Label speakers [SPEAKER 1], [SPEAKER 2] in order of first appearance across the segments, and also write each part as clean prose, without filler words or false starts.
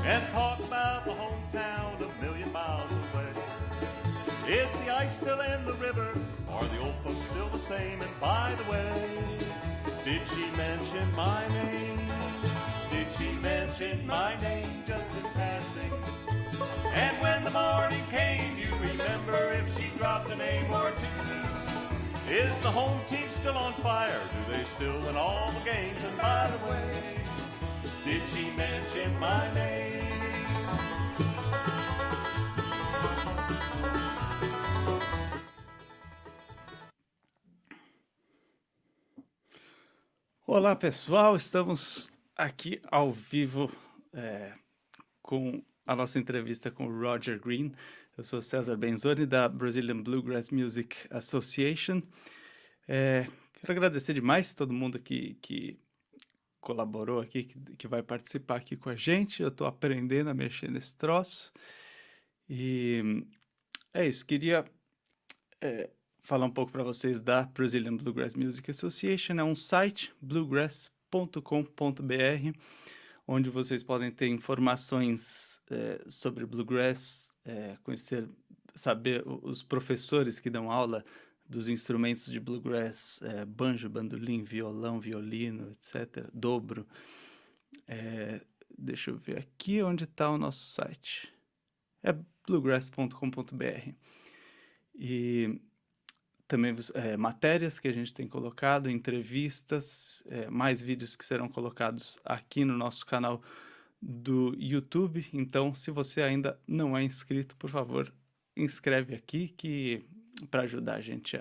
[SPEAKER 1] and talk about the hometown a million miles away. Is the ice still in the river? Are the old folks still the same? And by the way, did she mention my name? Did she mention my name just in passing? And when the morning came, you remember if she dropped a name or two? Is the home team still on fire? Do they still win all the games? And by the way, did she mention my name?
[SPEAKER 2] Olá pessoal, estamos aqui ao vivo com a nossa entrevista com o Roger Green. Eu sou César Benzoni da Brazilian Bluegrass Music Association. Quero agradecer demais todo mundo que colaborou aqui, que vai participar aqui com a gente. Eu estou aprendendo a mexer nesse troço. E é isso, queria falar um pouco para vocês da Brazilian Bluegrass Music Association. É um site, bluegrass.com.br, onde vocês podem ter informações sobre bluegrass, saber os professores que dão aula dos instrumentos de bluegrass, banjo, bandolim, violão, violino, etc., dobro. Deixa eu ver aqui onde está o nosso site. É bluegrass.com.br. E também matérias que a gente tem colocado, entrevistas, mais vídeos que serão colocados aqui no nosso canal do YouTube. Então, se você ainda não é inscrito, por favor, inscreve aqui para ajudar a gente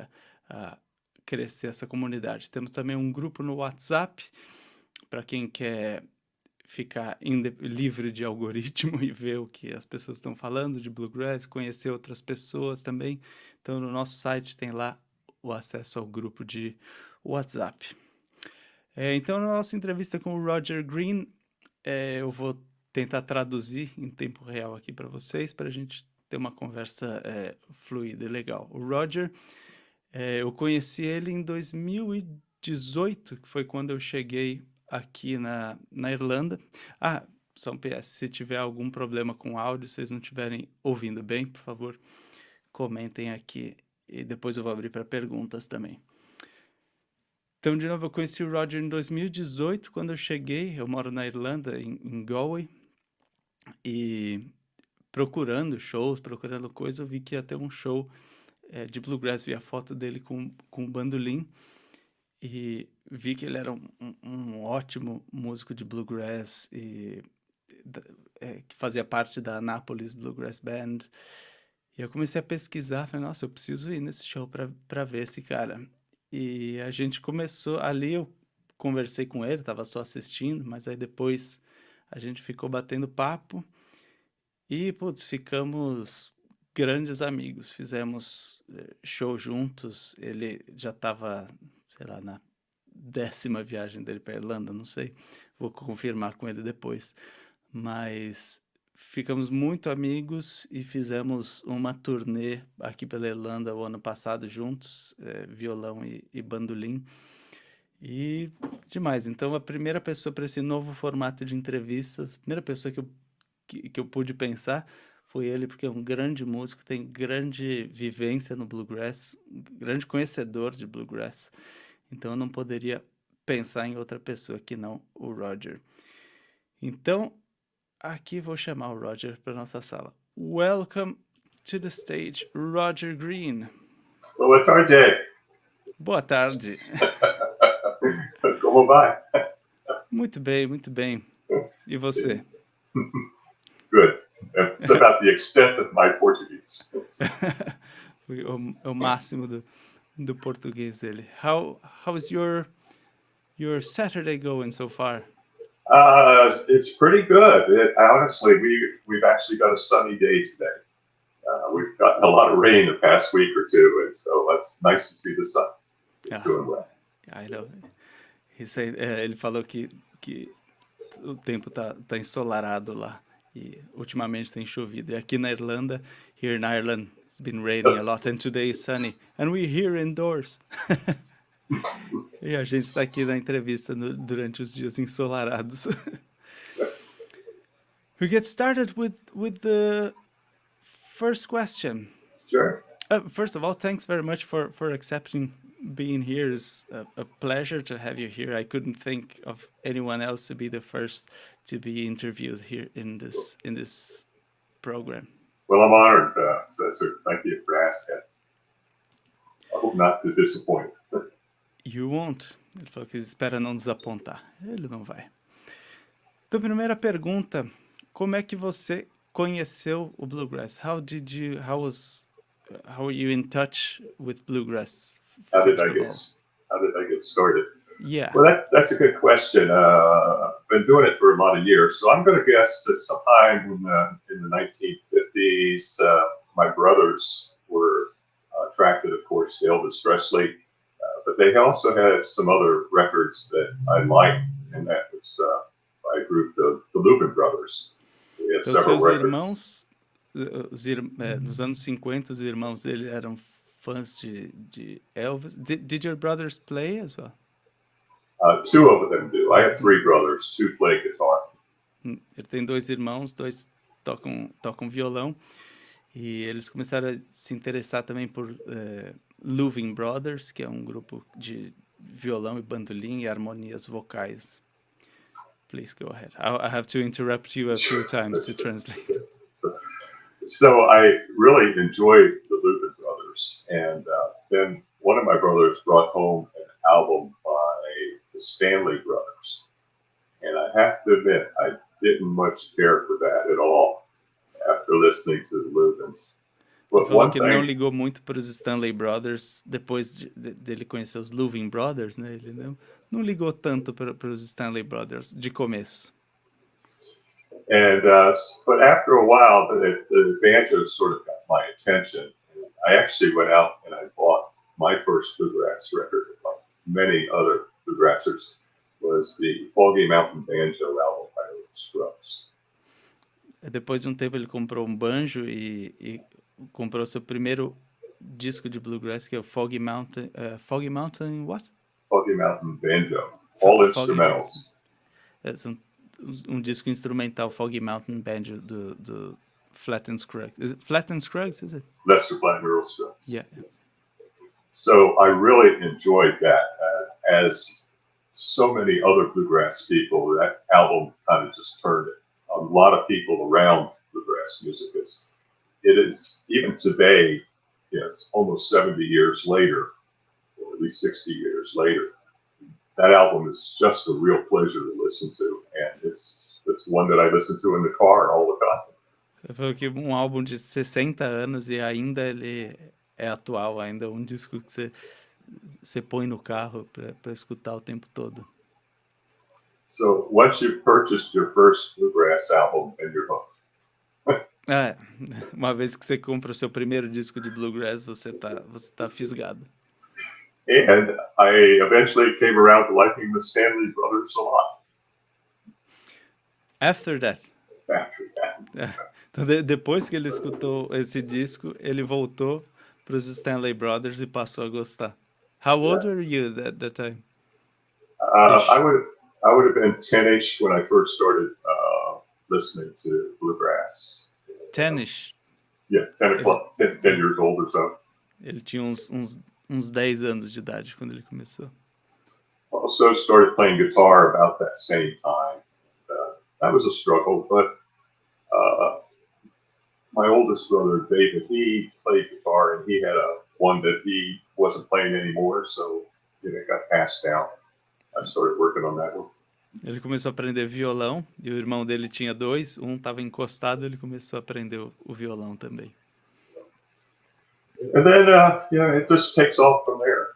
[SPEAKER 2] a crescer essa comunidade. Temos também um grupo no WhatsApp para quem quer ficar livre de algoritmo e ver o que as pessoas estão falando de bluegrass, conhecer outras pessoas também. Então, no nosso site tem lá o acesso ao grupo de WhatsApp. Então, na nossa entrevista com o Roger Green, eu vou tentar traduzir em tempo real aqui para vocês, para a gente ter uma conversa fluida e legal. O Roger, eu conheci ele em 2018, que foi quando eu cheguei aqui na Irlanda. Só um PS, se tiver algum problema com o áudio, vocês não estiverem ouvindo bem, por favor, comentem aqui e depois eu vou abrir para perguntas também. Então, de novo, eu conheci o Roger em 2018, quando eu cheguei. Eu moro na Irlanda, em Galway, e procurando shows, procurando coisas, eu vi que ia ter um show de bluegrass, vi a foto dele com bandolim, e vi que ele era um ótimo músico de bluegrass, e que fazia parte da Annapolis Bluegrass Band. E eu comecei a pesquisar, falei, nossa, eu preciso ir nesse show para ver esse cara. E a gente começou, ali eu conversei com ele, estava só assistindo, mas aí depois a gente ficou batendo papo e, ficamos grandes amigos. Fizemos show juntos, ele já estava, sei lá, na 10ª viagem dele para Irlanda, não sei, vou confirmar com ele depois. Mas ficamos muito amigos e fizemos uma turnê aqui pela Irlanda o ano passado juntos, violão e bandolim. E demais. Então, a primeira pessoa para esse novo formato de entrevistas, a primeira pessoa que eu pude pensar foi ele, porque é um grande músico, tem grande vivência no bluegrass, grande conhecedor de bluegrass. Então, eu não poderia pensar em outra pessoa que não o Roger. Então, aqui vou chamar o Roger para nossa sala. Welcome to the stage, Roger Green.
[SPEAKER 3] Boa tarde.
[SPEAKER 2] Boa tarde.
[SPEAKER 3] Como vai?
[SPEAKER 2] Muito bem, muito bem. E você?
[SPEAKER 3] Good. It's about the extent of my Portuguese.
[SPEAKER 2] É o máximo do português dele. How is your Saturday going so far?
[SPEAKER 3] It's pretty good. Honestly, we've actually got a sunny day today. We've gotten a lot of rain the past week or two, and so it's nice to see the sun. It's doing well.
[SPEAKER 2] I know. Ele falou que o tempo tá ensolarado lá e ultimamente tem chovido. E aqui na Irlanda, here in Ireland, it's been raining a lot, and today is sunny, and we're here indoors. E a gente está aqui na entrevista durante os dias ensolarados. We get started with the first question.
[SPEAKER 3] Sure.
[SPEAKER 2] First of all, thanks very much for accepting being here. It's a pleasure to have you here. I couldn't think of anyone else to be the first to be interviewed here in this program.
[SPEAKER 3] Well, I'm honored, Cesar. Thank you for asking. I hope not to disappoint.
[SPEAKER 2] You won't. Ele falou que espera não desapontar. Ele não vai. Então, primeira pergunta, como é que você conheceu o bluegrass? How were you in touch with bluegrass?
[SPEAKER 3] How did I get started?
[SPEAKER 2] Yeah.
[SPEAKER 3] Well, that's a good question. I've been doing it for a lot of years, so I'm going to guess that sometime in the 1950s, my brothers were attracted, of course, to Elvis Presley, but they also had some other records that I liked, and that was by a group of the Louvin Brothers. We had several records.
[SPEAKER 2] Nos anos 50, os irmãos dele eram fãs de Elvis. Did your brothers play as well?
[SPEAKER 3] Two of them do. I have three brothers. Two play guitar.
[SPEAKER 2] Ele tem dois irmãos, dois tocam violão. E eles começaram a se interessar também por Louvin Brothers, que é um grupo de violão e bandolim e harmonias vocais. Please go ahead. I have to interrupt you a few times to translate.
[SPEAKER 3] So I really enjoyed the Louvin Brothers, and then one of my brothers brought home an album by the Stanley Brothers, and I have to admit I didn't much care for that at all after listening to the Louvins.
[SPEAKER 2] Ele falou que ele não ligou muito para os Stanley Brothers depois dele conhecer os Louvin Brothers, né? Ele não ligou tanto para os Stanley Brothers de começo.
[SPEAKER 3] And but after a while, the banjo sort of got my attention. I actually went out and I bought my first bluegrass record, like many other bluegrassers, was the Foggy Mountain Banjo album by the Scrubs.
[SPEAKER 2] Depois de um tempo ele comprou um banjo e comprou seu primeiro disco de bluegrass, que é o Foggy Mountain what?
[SPEAKER 3] Foggy Mountain Banjo, all instrumentals.
[SPEAKER 2] Um disco instrumental, Foggy Mountain Banjo, do Flatt & Scruggs. Is it Flatt & Scruggs, is it?
[SPEAKER 3] Lester Flatt and Earl Scruggs.
[SPEAKER 2] Yeah.
[SPEAKER 3] Yes. So I really enjoyed that. As so many other bluegrass people, that album kind of just turned it. A lot of people around bluegrass music. It is, even today, it's almost 70 years later, or at least 60 years later. That album is just a real pleasure to listen to, and it's one that I listen to in the car all the time.
[SPEAKER 2] Eu falei que um álbum de 60 anos e ainda ele é atual, ainda um disco que você põe no carro para escutar o tempo todo.
[SPEAKER 3] So once you've purchased your first bluegrass album, and you're hooked.
[SPEAKER 2] Uma vez que você compra o seu primeiro disco de bluegrass, você tá fisgado.
[SPEAKER 3] And I eventually came around to liking the Stanley Brothers a lot.
[SPEAKER 2] After that. Então, depois que ele escutou esse disco, ele voltou para os Stanley Brothers e passou a gostar. How old were you at that time?
[SPEAKER 3] I would have been 10-ish when I first started listening to bluegrass.
[SPEAKER 2] 10-ish?
[SPEAKER 3] Yeah, 10 years old or so.
[SPEAKER 2] Ele tinha uns 10 anos de idade quando ele começou.
[SPEAKER 3] Also started playing guitar about that same time. That was a struggle, but my oldest brother, David, he played guitar, and he had one that he wasn't playing anymore, so it got passed down. I started working on that one.
[SPEAKER 2] Ele começou a aprender violão, e o irmão dele tinha dois, um estava encostado, ele começou a aprender o violão também.
[SPEAKER 3] And then, it just takes off from there.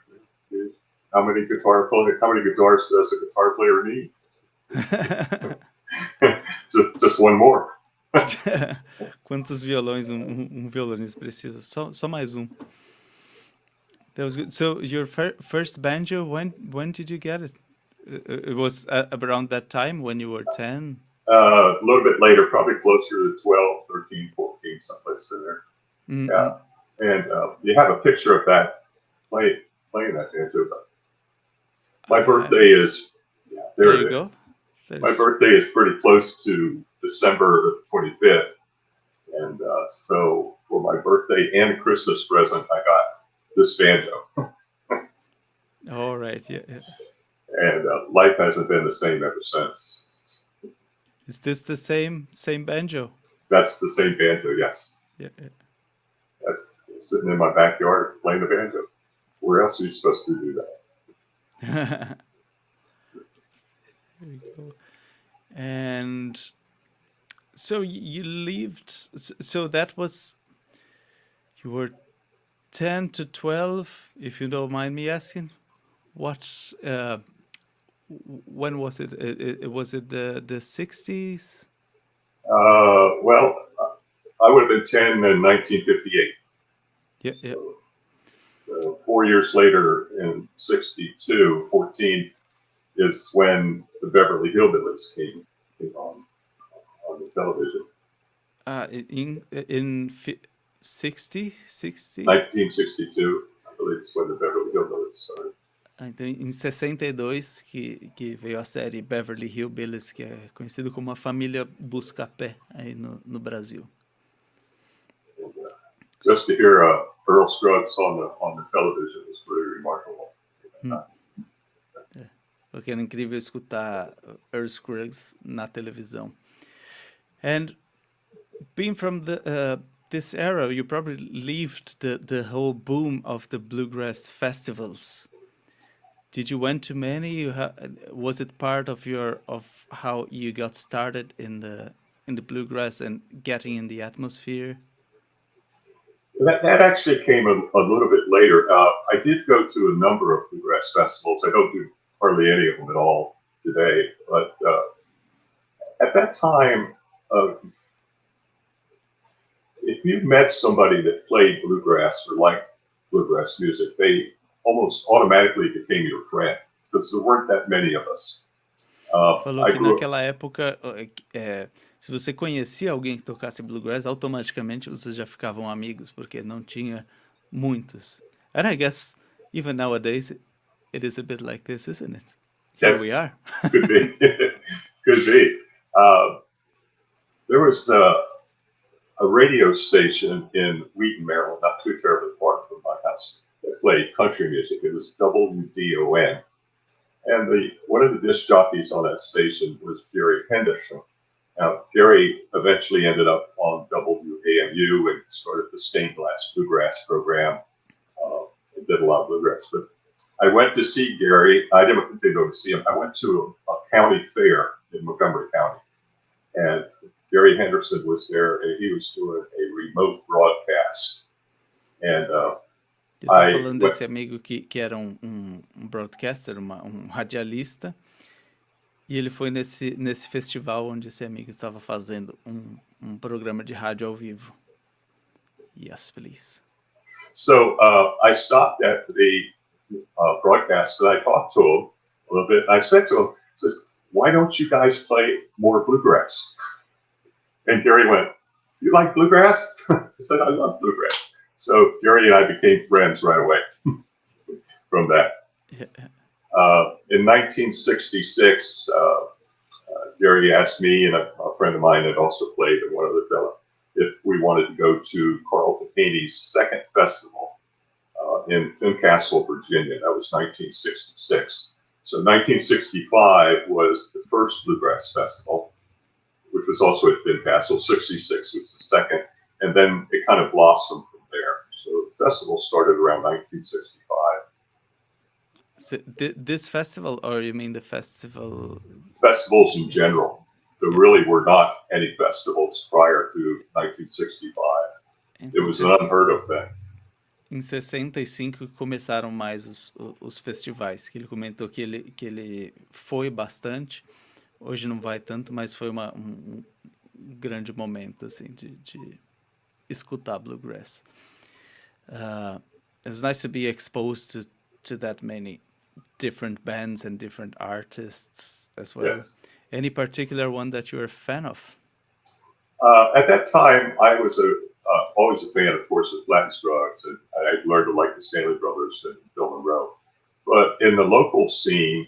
[SPEAKER 3] How many guitars does a guitar player need? Just one more.
[SPEAKER 2] Quantos violões um violonista precisa? Só mais um. That was good. So your first banjo, when did you get it? It was around that time when you were 10?
[SPEAKER 3] A little bit later, probably closer to 12, 13, 14, someplace in there. Mm-hmm. Yeah. And you have a picture of that playing that banjo. My birthday is, there it is. My birthday is pretty close to December 25th. And so for my birthday and Christmas present, I got this banjo.
[SPEAKER 2] All right. Yeah.
[SPEAKER 3] And life hasn't been the same ever since.
[SPEAKER 2] Is this the same banjo?
[SPEAKER 3] That's the same banjo, yes.
[SPEAKER 2] Yeah.
[SPEAKER 3] That's sitting in my backyard playing the banjo. Where else are you supposed to do that?
[SPEAKER 2] There we go. And so you lived, so that was, you were 10 to 12, if you don't mind me asking. What, when was it? Was it the 60s?
[SPEAKER 3] Well, I would have been 10 in 1958.
[SPEAKER 2] Yeah.
[SPEAKER 3] So, 4 years later, in 62, 14, is when the Beverly Hillbillies came on the television.
[SPEAKER 2] In 60?
[SPEAKER 3] 1962, I believe it's when the Beverly Hillbillies started.
[SPEAKER 2] Então, em 62 que veio a série Beverly Hillbillies, que é conhecido como a família Buscapé aí no Brasil.
[SPEAKER 3] And, just to hear Earl Scruggs on the television was really remarkable.
[SPEAKER 2] Porque era incrível escutar Earl Scruggs na televisão. And being from this era, you probably lived the whole boom of the bluegrass festivals. Did you went to many? Was it part of how you got started in the bluegrass and getting in the atmosphere?
[SPEAKER 3] That actually came a little bit later. I did go to a number of bluegrass festivals. I don't do hardly any of them at all today. But at that time, if you met somebody that played bluegrass or liked bluegrass music, they almost automatically became your friend because there weren't that many of us.
[SPEAKER 2] Falou que naquela época, se você conhecia alguém que tocasse bluegrass, automaticamente vocês já ficavam amigos, porque não tinha muitos. And I guess even nowadays it is a bit like this, isn't it? Here
[SPEAKER 3] Yes,
[SPEAKER 2] we are.
[SPEAKER 3] Could be. Could be. There was a radio station in Wheaton, Maryland, not too terribly far from my house, that played country music. It was WDON. And one of the disc jockeys on that station was Gary Henderson. Now, Gary eventually ended up on WAMU and started the Stained Glass Bluegrass program. Did a lot of bluegrass. But I went to see Gary. I didn't go to see him. I went to a county fair in Montgomery County. And Gary Henderson was there, and he was doing a remote broadcast. And
[SPEAKER 2] Eu estava falando desse amigo que era um broadcaster, um radialista, e ele foi nesse festival onde esse amigo estava fazendo um programa de rádio ao vivo. Yes, please.
[SPEAKER 3] So I stopped at the broadcast and I talked to him a little bit. I said to him, why don't you guys play more bluegrass? And Gary went, you like bluegrass? I said, I love bluegrass. So Gary and I became friends right away from that. In 1966, Gary asked me and a friend of mine that also played, and one other fellow, if we wanted to go to Carl Papaney's second festival in Fincastle, Virginia. That was 1966. So 1965 was the first Bluegrass Festival, which was also at Fincastle. 66 was the second, and then it kind of blossomed from there. So the festival started around 1965.
[SPEAKER 2] So this festival, or you mean the festival?
[SPEAKER 3] Festivals in general. There really were not any festivals prior to 1965. It was an unheard of thing.
[SPEAKER 2] Em 65 começaram mais os festivais, que ele comentou que ele foi bastante. Hoje não vai tanto, mas foi um grande momento assim de escutar bluegrass. It was nice to be exposed to that many different bands and different artists as well.
[SPEAKER 3] Yes.
[SPEAKER 2] Any particular one that you're a fan of?
[SPEAKER 3] At that time, I was always a fan, of course, of Latin Scruggs, and I learned to like the Stanley Brothers and Bill Monroe. But in the local scene,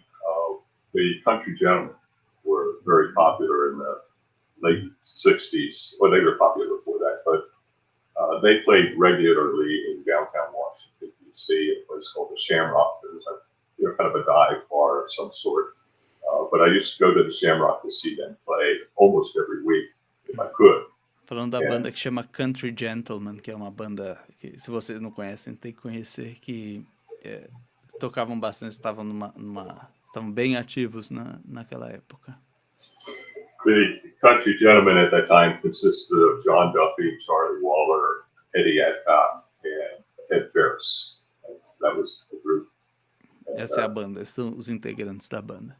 [SPEAKER 3] the Country Gentlemen were very popular in the late 60s. Well, they were popular before that, but they played regularly in downtown Washington, D.C., a place called the Shamrock. It was kind of a dive bar of some sort. But I used to go to the Shamrock to see them play almost every week, if I could.
[SPEAKER 2] Falando da banda que chama Country Gentleman, que é uma banda que, se vocês não conhecem, tem que conhecer, que tocavam bastante, estavam bem ativos naquela época.
[SPEAKER 3] The Country Gentlemen at that time consisted of John Duffy, Charlie Waller, Eddie Adcock, and Ed Ferris. That was the group.
[SPEAKER 2] Essa é a banda, esses são os integrantes da banda.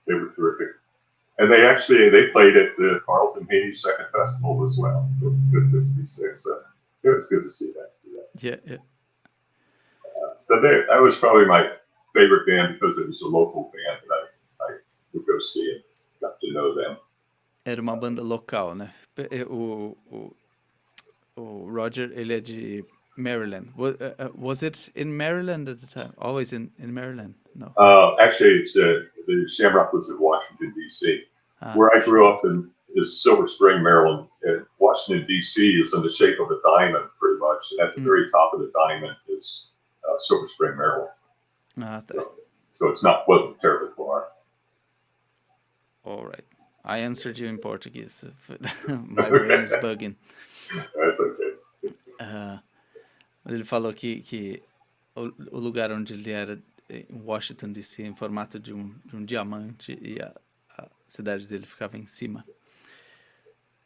[SPEAKER 3] They were terrific. And they played at the Carlton Haney Second Festival as well, in 66. So it was good to see that.
[SPEAKER 2] Yeah.
[SPEAKER 3] So that was probably my favorite band because it was a local band that I would go see and got to know them.
[SPEAKER 2] Era uma banda local, né? O Roger, ele é de Maryland. Was it in Maryland at the time? Always in Maryland? No.
[SPEAKER 3] Actually, it's the Shamrock was in Washington, D.C. Where I grew up is Silver Spring, Maryland. And Washington, D.C. is in the shape of a diamond, pretty much. And at the very top of the diamond is Silver Spring, Maryland. So it wasn't terribly far.
[SPEAKER 2] All right. I answered you in Portuguese. My brain is bugging.
[SPEAKER 3] That's okay.
[SPEAKER 2] Ele falou que o lugar onde ele era, em Washington, D.C., em formato de um diamante, e a cidade dele ficava em cima.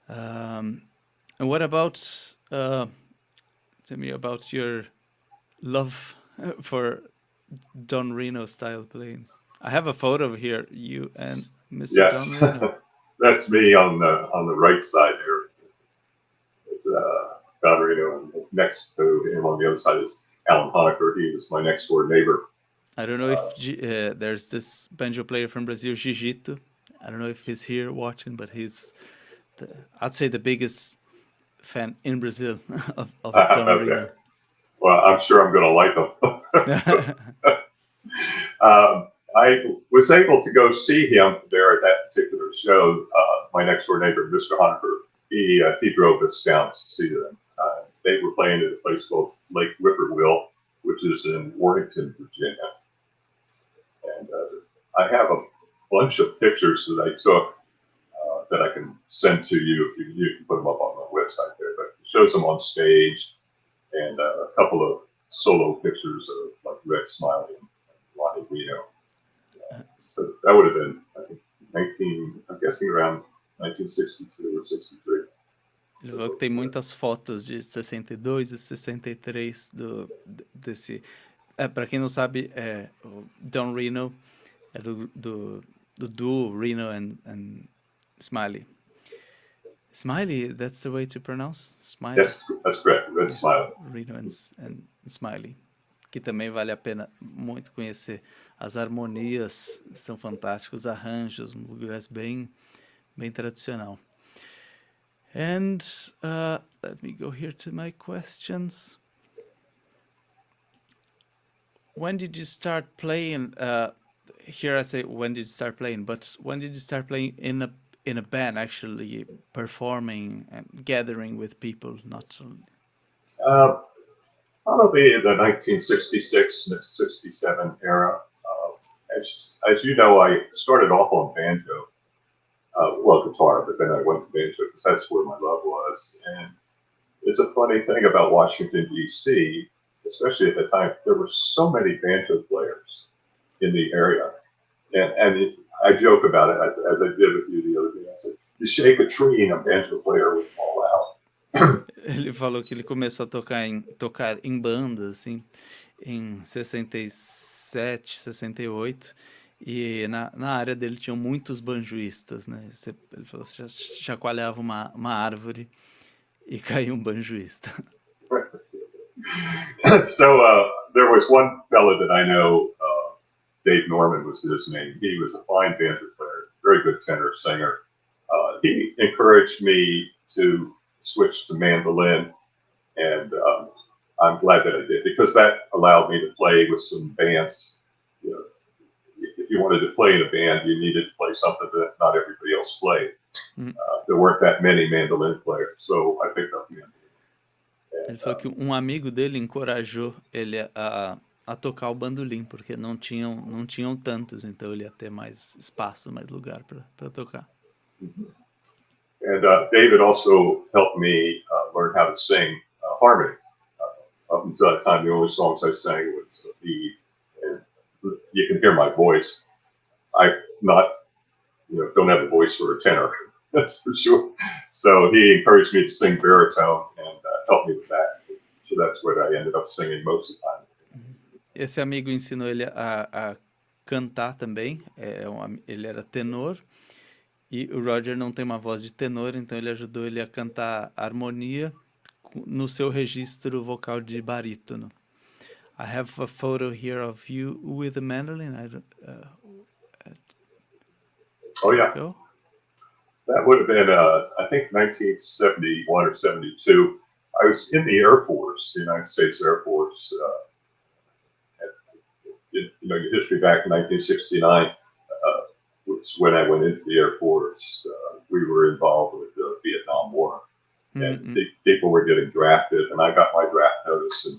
[SPEAKER 2] And what about, tell me about your love for Don Reno style playing. I have a photo here, you and Mr.
[SPEAKER 3] Yes.
[SPEAKER 2] Don Reno.
[SPEAKER 3] That's me on the right side there. Don Reno, and next to him on the other side is Alan Honecker. He was my next door neighbor.
[SPEAKER 2] I don't know if there's this banjo player from Brazil, Gigito. I don't know if he's here watching, but he's, I'd say, the biggest fan in Brazil of Don Reno.
[SPEAKER 3] Well, I'm sure I'm going to like him. I was able to go see him there at that particular show. My next door neighbor, Mr. Honecker, he drove us down to see them. They were playing at a place called Lake Whippoorwill, which is in Warrenton, Virginia. And I have a bunch of pictures that I took that I can send to you if you can put them up on the website there. But it shows them on stage and a couple of solo pictures of like Red Smiley and Lonnie Reno. So that would have been, I think, I'm guessing around 1962 or 63.
[SPEAKER 2] Ele falou que tem muitas fotos de 62 e 63 desse... para quem não sabe, o Don Reno é do duo Reno and Smiley. Smiley, that's the way to pronounce? Smiley?
[SPEAKER 3] Yes, that's correct. Red Smiley.
[SPEAKER 2] Reno and Smiley. Que também vale a pena muito conhecer. As harmonias são fantásticas, os arranjos, um bluegrass bem tradicional. And let me go here to my questions. When did you start playing? Here I say when did you start playing, but when did you start playing in a band, actually performing and gathering with people? Not only.
[SPEAKER 3] Probably the 1966, 67 era. As you know, I started off on banjo. Guitar, but then I went to banjo because that's where my love was. And it's a funny thing about Washington, D.C., especially at the time, there were so many banjo players in the area. And I joke about it, as I did with you the other day. I said, you shake a tree and a banjo player would fall out.
[SPEAKER 2] Ele falou que ele começou a tocar em bandas, assim, em 67, 68. E na área dele tinham muitos banjoístas, né? Ele falou que chacoalhava uma árvore e caía banjoísta.
[SPEAKER 3] So there was one fella that I know, Dave Norman was his name. He was a fine banjo player, very good tenor singer. He encouraged me to switch to mandolin, and I'm glad that I did because that allowed me to play with some bands. You know, if you wanted to play in a band, you needed to play something that not everybody else played.
[SPEAKER 2] Hum.
[SPEAKER 3] There weren't that many mandolin players, so I picked up mandolin.
[SPEAKER 2] Ele falou que um amigo dele encorajou ele a tocar o bandolim, porque não tinham tantos, então ele ia ter mais espaço, mais lugar para tocar.
[SPEAKER 3] And David also helped me learn how to sing harmony. Up until that time, the only songs I sang was the beat, and you can hear my voice. I don't have a voice for a tenor, that's for sure. So he encouraged me to sing baritone and helped me with that. So that's what I ended up singing most of the time.
[SPEAKER 2] Esse amigo ensinou ele a cantar também. Ele era tenor e o Roger não tem uma voz de tenor, então ele ajudou ele a cantar harmonia no seu registro vocal de barítono. I have a photo here of you with a mandolin.
[SPEAKER 3] Oh yeah,
[SPEAKER 2] Go.
[SPEAKER 3] that would have been I think 1971 or 72. I was in the Air Force, the United States Air Force. Your history back in 1969 was when I went into the Air Force. We were involved with the Vietnam War. And people were getting drafted, and I got my draft notice, and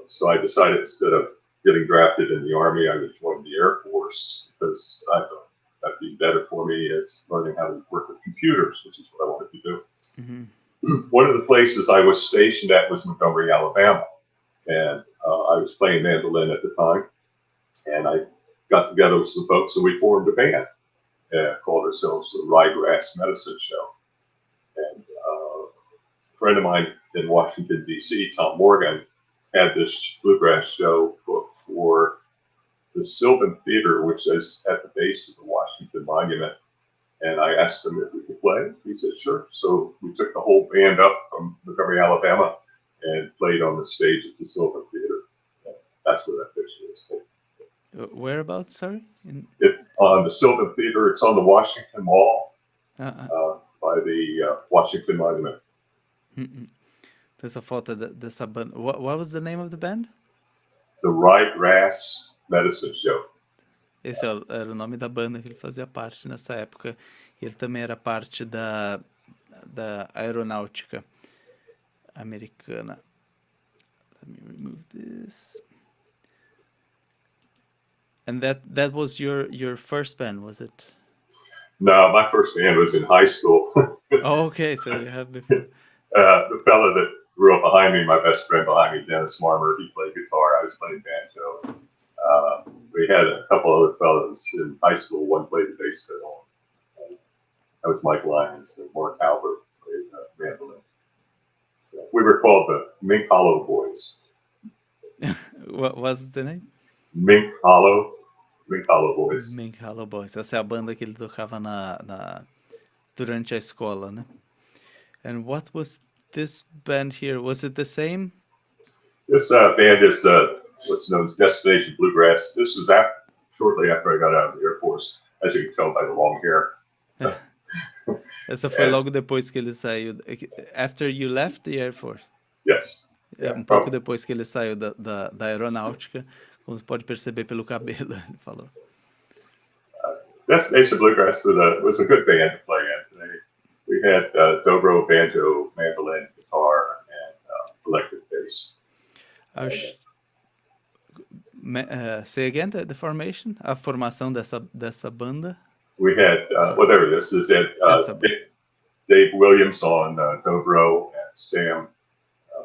[SPEAKER 3] so I decided instead of getting drafted in the Army, I would join the Air Force because I thought that'd be better for me as learning how to work with computers, which is what I wanted to do.
[SPEAKER 2] Mm-hmm.
[SPEAKER 3] One of the places I was stationed at was Montgomery, Alabama, and I was playing mandolin at the time, and I got together with some folks, and we formed a band called ourselves the Ryegrass Medicine Show. And a friend of mine in Washington, D.C., Tom Morgan, had this bluegrass show booked for the Sylvan Theater, which is at the base of the Washington Monument. And I asked him if we could play. He said, sure. So we took the whole band up from Montgomery, Alabama, and played on the stage at the Sylvan Theater. And that's where that picture is.
[SPEAKER 2] Whereabouts, sorry?
[SPEAKER 3] It's on the Sylvan Theater. It's on the Washington Mall. By the Washington Monument.
[SPEAKER 2] There's a foto dessa banda. What was the name of the band?
[SPEAKER 3] The Ryegrass Medicine Show.
[SPEAKER 2] Esse era o nome da banda que ele fazia parte nessa época. E ele também era parte da aeronáutica americana. Let me remove this. And that was your first band, was it?
[SPEAKER 3] No, my first band was in high school.
[SPEAKER 2] Oh, okay, so you have before.
[SPEAKER 3] The fella that grew up behind me, my best friend behind me, Dennis Marmer, he played guitar. I was playing banjo. We had a couple other fellows in high school. One played the bass fiddle. That was Mike Lyons, and Mark Albert played mandolin. So we were called the Mink Hollow Boys.
[SPEAKER 2] What was the name?
[SPEAKER 3] Mink Hollow Boys.
[SPEAKER 2] Mink Hollow Boys. Essa é a banda que ele tocava durante a escola, né? And what was this band here? Was it the same?
[SPEAKER 3] This band is what's known as Destination Bluegrass. This was shortly after I got out of the Air Force, as you can tell by the long hair.
[SPEAKER 2] Essa foi logo depois que ele saiu. After you left the Air Force?
[SPEAKER 3] Yes.
[SPEAKER 2] Pouco depois que ele saiu da aeronáutica, como você pode perceber pelo cabelo, ele falou.
[SPEAKER 3] Destination Bluegrass was a good band to play in. We had dobro, banjo, mandolin, guitar, and electric bass.
[SPEAKER 2] Say again the formation? A formação dessa banda?
[SPEAKER 3] We had, there it is. This is Dave Williams on dobro, and Sam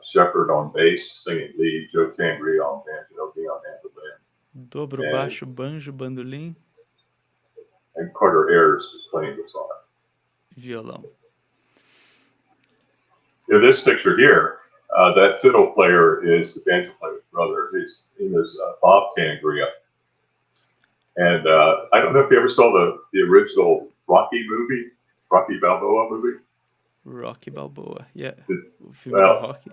[SPEAKER 3] Shepard on bass, singing lead, Joe Cambry on banjo, me on mandolin.
[SPEAKER 2] Dobro, baixo, banjo, bandolim.
[SPEAKER 3] And Carter Ayers was playing guitar.
[SPEAKER 2] Violão.
[SPEAKER 3] In this picture here, that fiddle player is the banjo player's brother. His name is Bob Tangria. And I don't know if you ever saw the original Rocky Balboa movie.
[SPEAKER 2] Rocky Balboa, yeah.
[SPEAKER 3] Hockey.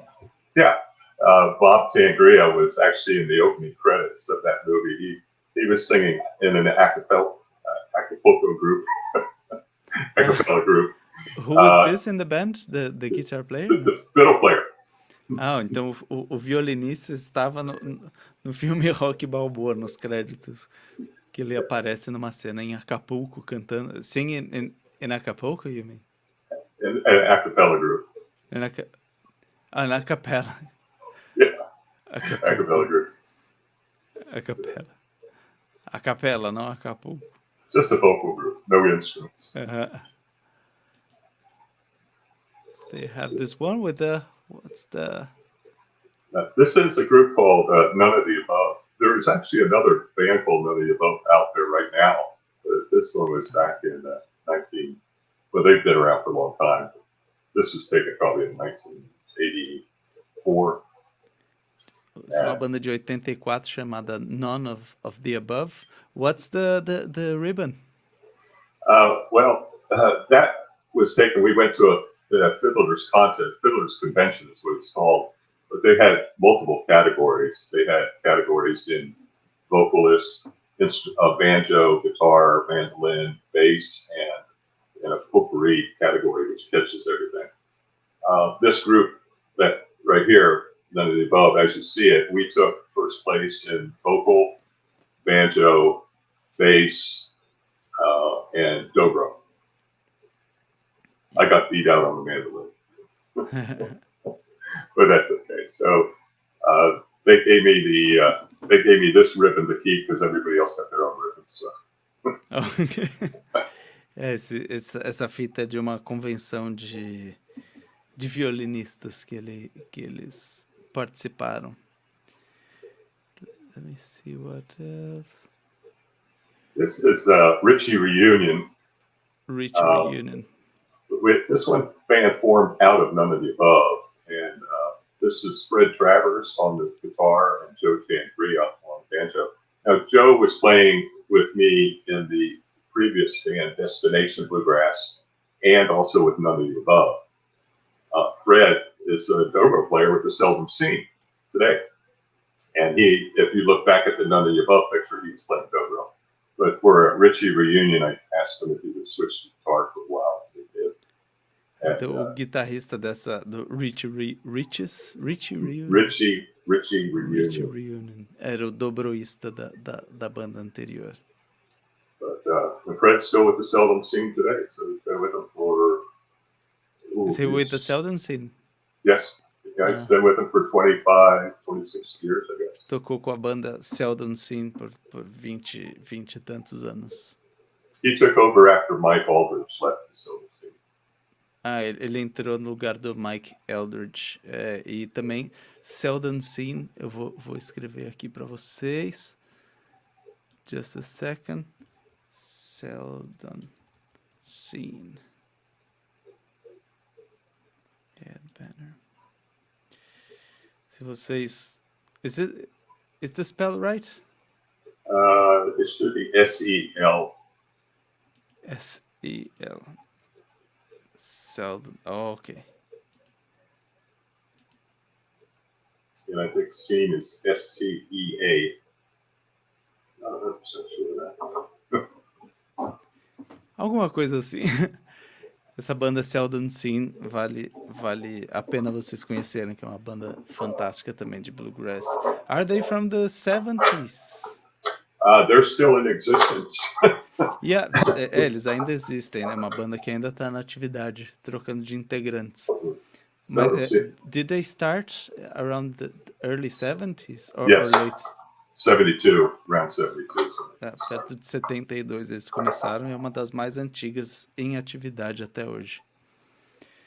[SPEAKER 3] Yeah. Bob Tangria was actually in the opening credits of that movie. He was singing in an acapella group. Acapella group.
[SPEAKER 2] Who was this in the band? The guitar player?
[SPEAKER 3] The fiddle player.
[SPEAKER 2] Então o violinista estava no filme Rocky Balboa, nos créditos. que ele aparece numa cena em Acapulco cantando. Sing in Acapulco, you mean?
[SPEAKER 3] An a cappella group.
[SPEAKER 2] Na capela.
[SPEAKER 3] Yeah, a
[SPEAKER 2] Acapulco.
[SPEAKER 3] cappella group.
[SPEAKER 2] A capela. A capela, não Acapulco.
[SPEAKER 3] Just a vocal group, no instruments.
[SPEAKER 2] They have this one with what's the...
[SPEAKER 3] This is a group called None of the Above. There is actually another band called None of the Above out there right now. This one was back in well, they've been around for a long time. This was taken probably in 1984.
[SPEAKER 2] É uma banda de 84 chamada None of the Above. What's the ribbon?
[SPEAKER 3] That was taken. We went to a fiddlers contest, fiddlers convention is what it's called. But they had multiple categories. They had categories in vocalist, banjo, guitar, mandolin, bass, and a potpourri category, which catches everything. This group that right here, None of the Above, as you see it, we took first place in vocal, banjo, bass, and dobro. I got beat out on the mandolin, but that's okay. So they gave me this ribbon to keep because everybody else got their own ribbons. So.
[SPEAKER 2] Okay. Essa fita é de uma convenção de violinistas que eles participaram. Let me see what else.
[SPEAKER 3] This is Richie Reunion.
[SPEAKER 2] Richie Reunion.
[SPEAKER 3] This one band formed out of None of the Above, and this is Fred Travers on the guitar and Joe Tangria on banjo. Now Joe was playing with me in the previous band Destination Bluegrass, and also with None of the Above. Fred is a dobro player with the Seldom Seen today, and if you look back at the None of the Above picture, he's playing dobro. But for a Richie Reunion, I asked him if he would switch to guitar for a while.
[SPEAKER 2] Então, o guitarrista do Richie Reunion.
[SPEAKER 3] Richie Reunion
[SPEAKER 2] era o dobroísta da banda anterior.
[SPEAKER 3] But Fred's still with the Seldom Seen today, so he's been with them for...
[SPEAKER 2] Is he with the Seldom Seen?
[SPEAKER 3] Yes. Yeah, he's been with them for 25, 26 years, I guess.
[SPEAKER 2] Tocou com a banda Seldom Seen por 20 e tantos anos.
[SPEAKER 3] He took over after Mike Aldridge left the Seldom Seen.
[SPEAKER 2] Ele entrou no lugar do Mike Eldridge. E também Seldom Seen, eu vou escrever aqui para vocês. Just a second. Seldom Seen. Add banner. Se vocês... Is the spell right?
[SPEAKER 3] It should be S-E-L.
[SPEAKER 2] S-E-L. Seldom. Oh, okay.
[SPEAKER 3] And I think scene is S-C-E-A. Not 100% sure of that.
[SPEAKER 2] Alguma coisa assim. Essa banda Seldom Seen vale a pena vocês conhecerem, que é uma banda fantástica também de bluegrass. Are they from the 70s?
[SPEAKER 3] They're still in existence.
[SPEAKER 2] Yeah, eles ainda existem, né? Uma banda que ainda está na atividade, trocando de integrantes. Mas, did they start around the early 70s?
[SPEAKER 3] Yes.
[SPEAKER 2] Or late?
[SPEAKER 3] 72, around 72.
[SPEAKER 2] Perto de 72 eles começaram e é uma das mais antigas em atividade até hoje.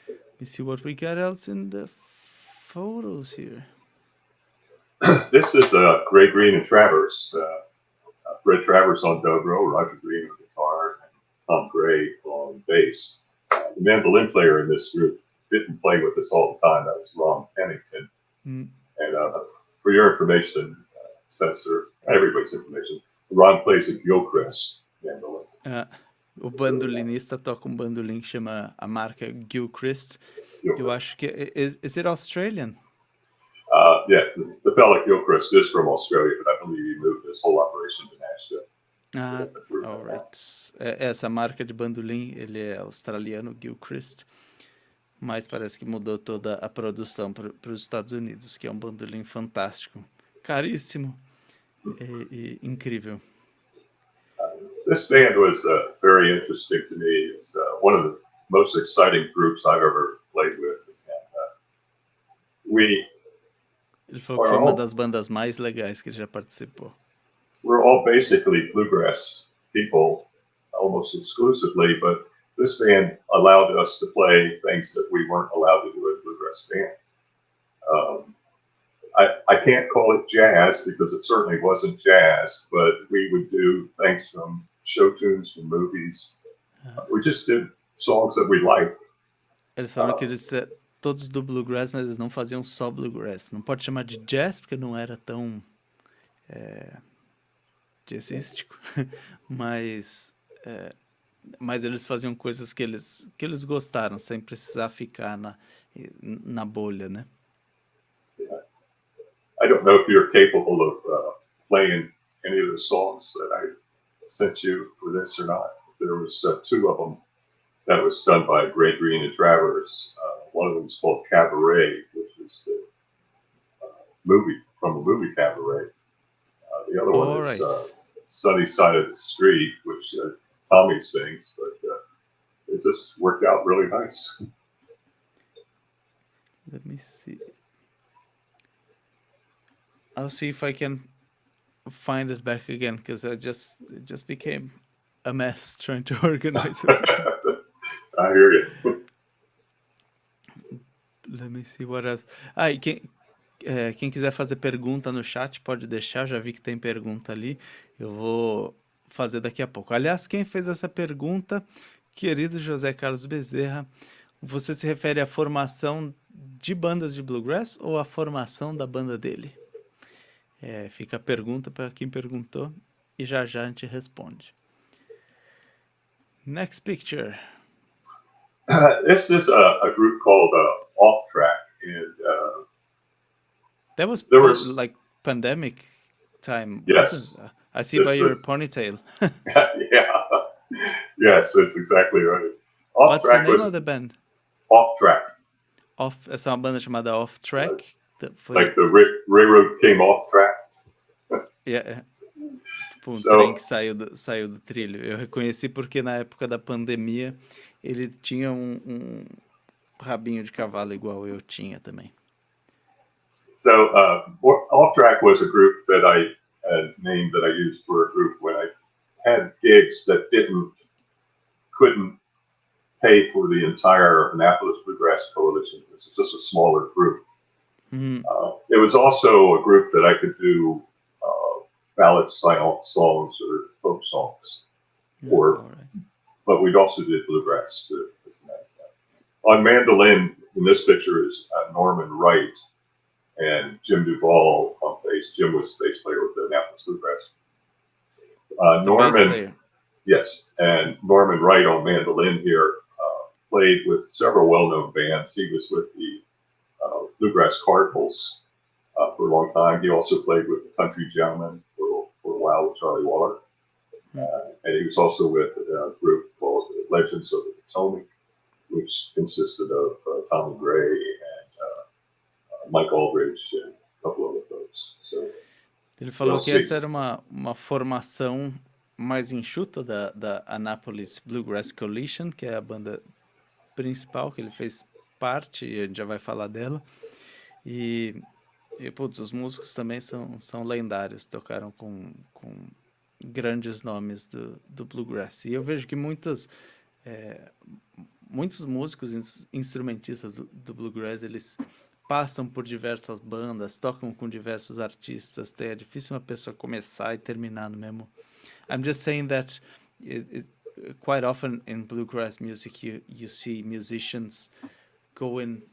[SPEAKER 2] Let me see what we got else in the photos here.
[SPEAKER 3] This is Ray Green and Travers. Fred Travers on dobro, Roger Green on guitar, and Tom Gray on bass. The mandolin player in this group didn't play with us all the time. That was Ron Pennington. And for your information, Spencer, everybody's information, Ron plays a Gilchrist mandolin.
[SPEAKER 2] O bandolinista toca bandolim que chama a marca Gilchrist. Eu acho que... Is it Australian?
[SPEAKER 3] Yeah, the fella Gilchrist is from Australia, but I believe he moved his whole operation to Nashville.
[SPEAKER 2] All right. Essa marca de bandolim, ele é australiano, Gilchrist, mas parece que mudou toda a produção para os Estados Unidos, que é um bandolim fantástico, caríssimo e incrível.
[SPEAKER 3] This band was very interesting to me. It's one of the most exciting groups I've ever played with. And,
[SPEAKER 2] Ele falou que foi uma das bandas mais legais que ele já participou.
[SPEAKER 3] we're all basically bluegrass people, almost exclusively, but this band allowed us to play things that we weren't allowed to do in a bluegrass band. I can't call it jazz because it certainly wasn't jazz, but we would do things from show tunes from movies. We just did songs that we liked.
[SPEAKER 2] Eles falaram que eles todos do bluegrass, mas eles não faziam só bluegrass. Não pode chamar de jazz porque não era tão jazzístico, mas eles faziam coisas que eles gostaram, sem precisar ficar na bolha, né?
[SPEAKER 3] I don't know if you're capable of playing any of the songs that I sent you for this or not. There was two of them that was done by Greg Green and Travers. One of them is called Cabaret, which is the movie from a movie Cabaret. The other one is Sunny Side of the Street, which Tommy sings, but it just worked out really nice.
[SPEAKER 2] Let me see. I'll see if I can find it back again because it just became a mess trying to organize it.
[SPEAKER 3] I hear you.
[SPEAKER 2] Let me see what else. E quem quiser fazer pergunta no chat pode deixar, já vi que tem pergunta ali. Eu vou fazer daqui a pouco. Aliás, quem fez essa pergunta, querido José Carlos Bezerra, você se refere à formação de bandas de bluegrass ou à formação da banda dele? Fica a pergunta para quem perguntou e já a gente responde. Next picture.
[SPEAKER 3] This is a group called Off Track, and
[SPEAKER 2] there was like pandemic time.
[SPEAKER 3] Yes,
[SPEAKER 2] I see by your ponytail.
[SPEAKER 3] Yeah, yes, that's exactly right.
[SPEAKER 2] What's the name of the band?
[SPEAKER 3] Off Track.
[SPEAKER 2] Essa é uma banda chamada Off Track.
[SPEAKER 3] Like the railroad came off track.
[SPEAKER 2] Yeah. Tipo trem que saiu do trilho. Eu reconheci porque na época da pandemia ele tinha um rabinho de cavalo igual eu tinha também.
[SPEAKER 3] So Off Track was a group that I named that I used for a group when I had gigs that couldn't pay for the entire Annapolis Bluegrass Coalition. This was just a smaller group.
[SPEAKER 2] Mm-hmm.
[SPEAKER 3] It was also a group that I could do ballad style songs or folk songs, but we'd also did bluegrass too. On mandolin, in this picture is Norman Wright and Jim Duvall on bass. Jim was the bass player with the Annapolis Bluegrass. Norman, yes, and Norman Wright on mandolin here played with several well-known bands. He was with the Bluegrass Cardinals for a long time. He also played with the Country Gentlemen for a while with Charlie Waller. And he was also with a group called Legends of the Potomac, which consisted of Tommy Gray and Mike Aldridge and a couple other folks. So,
[SPEAKER 2] ele falou que essa era uma formação mais enxuta da Annapolis Bluegrass Coalition, que é a banda principal que ele fez parte, e a gente já vai falar dela. E putz, os músicos também são lendários, tocaram com grandes nomes do bluegrass. E eu vejo que muitos músicos instrumentistas do bluegrass, eles passam por diversas bandas, tocam com diversos artistas. É difícil uma pessoa começar e terminar no mesmo. I'm just saying that quite often in bluegrass music you see musicians go in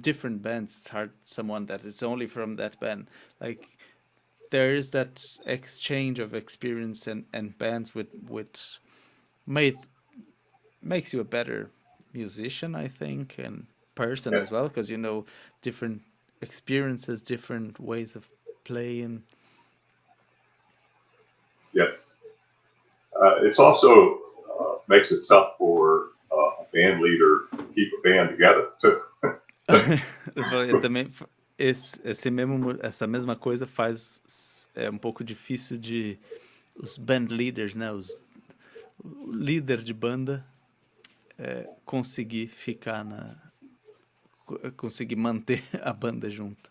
[SPEAKER 2] different bands. It's hard someone that is only from that band. Like there is that exchange of experience and bands with makes you a better musician, I think, and person as well, because you know different experiences, different ways of playing. Yes.
[SPEAKER 3] It's also makes it tough for a band leader to keep a band together too.
[SPEAKER 2] Também essa mesma coisa faz um pouco difícil de os band leaders, né? O líder de banda conseguir conseguir manter a banda junta.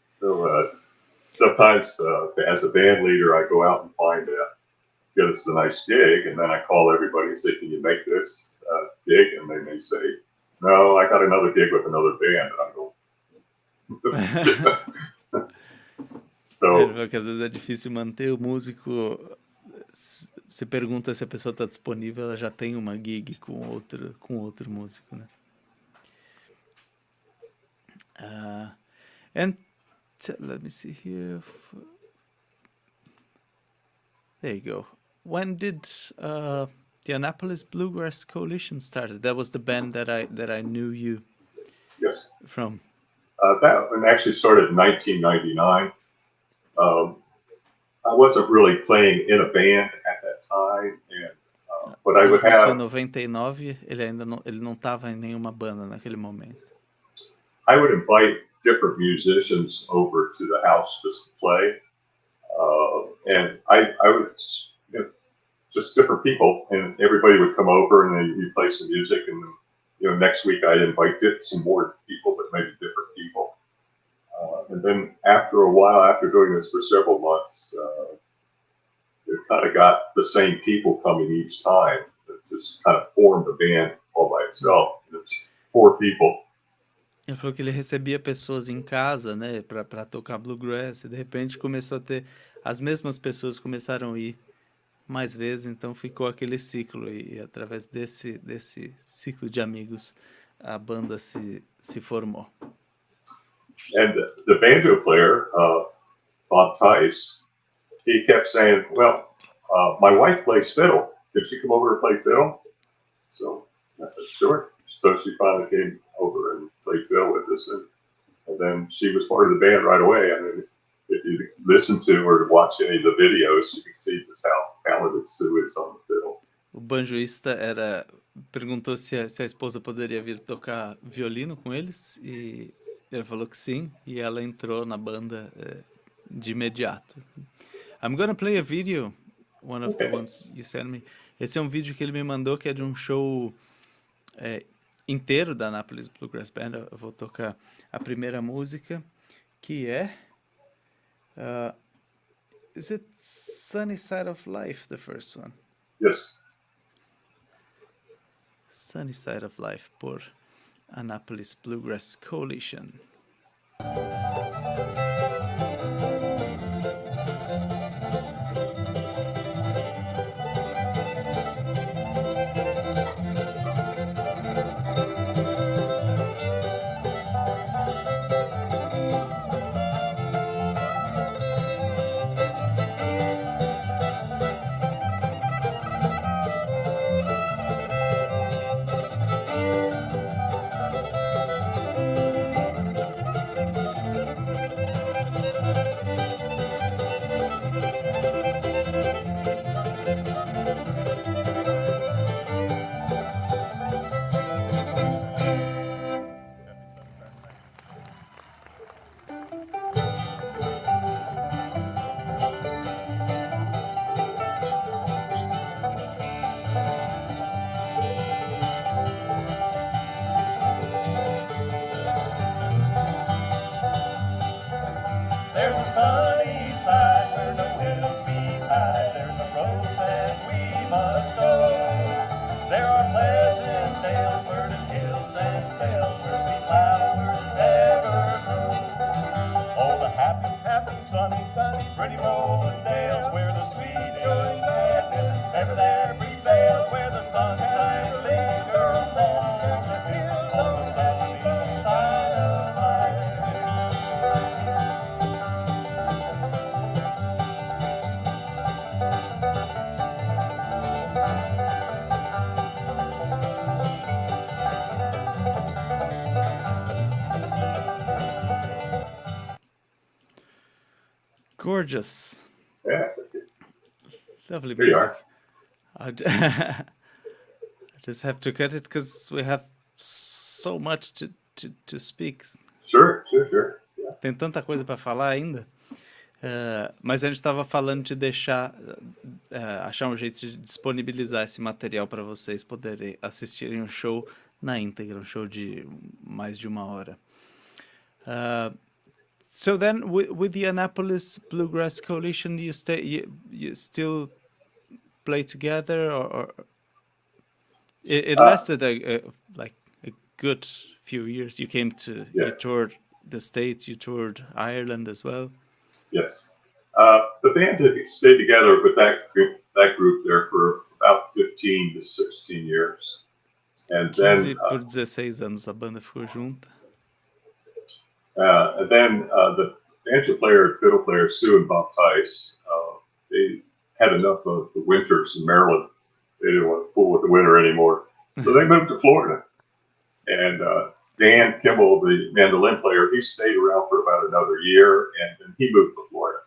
[SPEAKER 3] So sometimes as a band leader, I go out and get us a nice gig, and then I call everybody and say, can you make this gig? And they may say, no, I got another gig with another band. And I go, so,
[SPEAKER 2] Porque às vezes é difícil manter o músico. Você pergunta se a pessoa está disponível, ela já tem uma gig com outro músico, né? And let me see here. There you go. When did the Annapolis Bluegrass Coalition started? That was the band that I knew you
[SPEAKER 3] yes.
[SPEAKER 2] from.
[SPEAKER 3] That one actually started in 1999. I wasn't really playing in a band at that time, and but I would have.
[SPEAKER 2] Em 99, ele não estava em nenhuma banda naquele momento.
[SPEAKER 3] I would invite different musicians over to the house just to play, and I would, just different people, and everybody would come over and then we'd play some music, and next week I'd invite some more people, but maybe different people. And then after a while, after doing this for several months, it kind of got the same people coming each time. It just kind of formed a band all by itself. There's 4 people.
[SPEAKER 2] Ele falou que ele recebia pessoas em casa, né, para tocar bluegrass, e de repente começou a ter, as mesmas pessoas começaram a ir mais vezes, então ficou aquele ciclo, e através desse ciclo de amigos, a banda se formou.
[SPEAKER 3] And the banjo player, Bob Tice, he kept saying, well, my wife plays fiddle. Can she come over and play fiddle? So I said, sure. So she finally came over and played fiddle with us, and then she was part of the band right away. I mean, if you listen to or watch any of the videos, you can see just how talented Sue is on the fiddle.
[SPEAKER 2] O banjoista perguntou se a esposa poderia vir tocar violino com eles, e ele falou que sim, e ela entrou na banda de imediato. I'm gonna play a video, one of the ones you sent me. Esse é um vídeo que ele me mandou, que é de um show inteiro da Annapolis Bluegrass Band. Eu vou tocar a primeira música, que é... is it Sunny Side of Life, the first one?
[SPEAKER 3] Yes.
[SPEAKER 2] Sunny Side of Life, por Annapolis Bluegrass Coalition.
[SPEAKER 1] There's a sunny side where no hills meet high. There's a road that we must go. There are pleasant dales where the hills and dales where sweet flowers ever grow. Oh, the happy, happy, sunny, sunny, pretty rolling dales where the sweet joy and gladness ever there prevails, where the sunshine lingers long on the hills on the sunny side of life.
[SPEAKER 2] Gorgeous.
[SPEAKER 3] Yeah.
[SPEAKER 2] Lovely
[SPEAKER 3] Here you
[SPEAKER 2] music.
[SPEAKER 3] are.
[SPEAKER 2] I just have to cut it because we have so much to speak.
[SPEAKER 3] Sure. Yeah.
[SPEAKER 2] Tem tanta coisa para falar ainda. Mas a gente estava falando de deixar, achar um jeito de disponibilizar esse material para vocês poderem assistirem o show na íntegra, um show de mais de 1 hora. So then, with the Annapolis Bluegrass Coalition, you still play together, or it lasted like a good few years. You came to, you toured the States, you toured Ireland as well.
[SPEAKER 3] Yes. The band did stay together with that group there for about 15 to 16 years. And
[SPEAKER 2] 15
[SPEAKER 3] then,
[SPEAKER 2] por 16 anos a banda ficou junta.
[SPEAKER 3] and then the banjo player and fiddle player, Sue and Bob Tice, they had enough of the winters in Maryland. They didn't want to fool with the winter anymore. So they moved to Florida. And Dan Kimball, the mandolin player, he stayed around for about another year, and then he moved to Florida.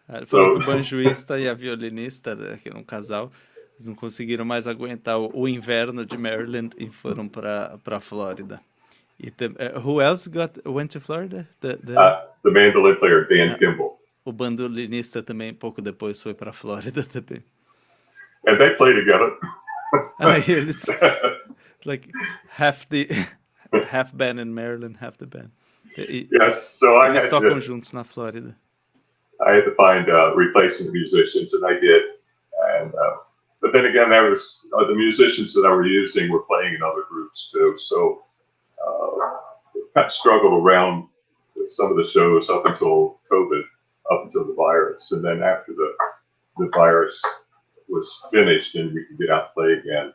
[SPEAKER 2] Ele falou que o banjoista e a violinista, né, que era um casal, eles não conseguiram mais aguentar o inverno de Maryland e foram para Flórida. E who else went to Florida?
[SPEAKER 3] The mandolin player, Dan Kimball.
[SPEAKER 2] O bandolinista também, pouco depois, foi para Flórida também.
[SPEAKER 3] And they play together.
[SPEAKER 2] Eles, like half band in Maryland, half the band.
[SPEAKER 3] Yes, so
[SPEAKER 2] eles tocam juntos na Flórida.
[SPEAKER 3] I had to find replacement musicians, and I did. And but then again, that was the musicians that I were using were playing in other groups too. So kind of struggled around with some of the shows up until COVID, up until the virus, and then after the virus was finished and we could get out and play again,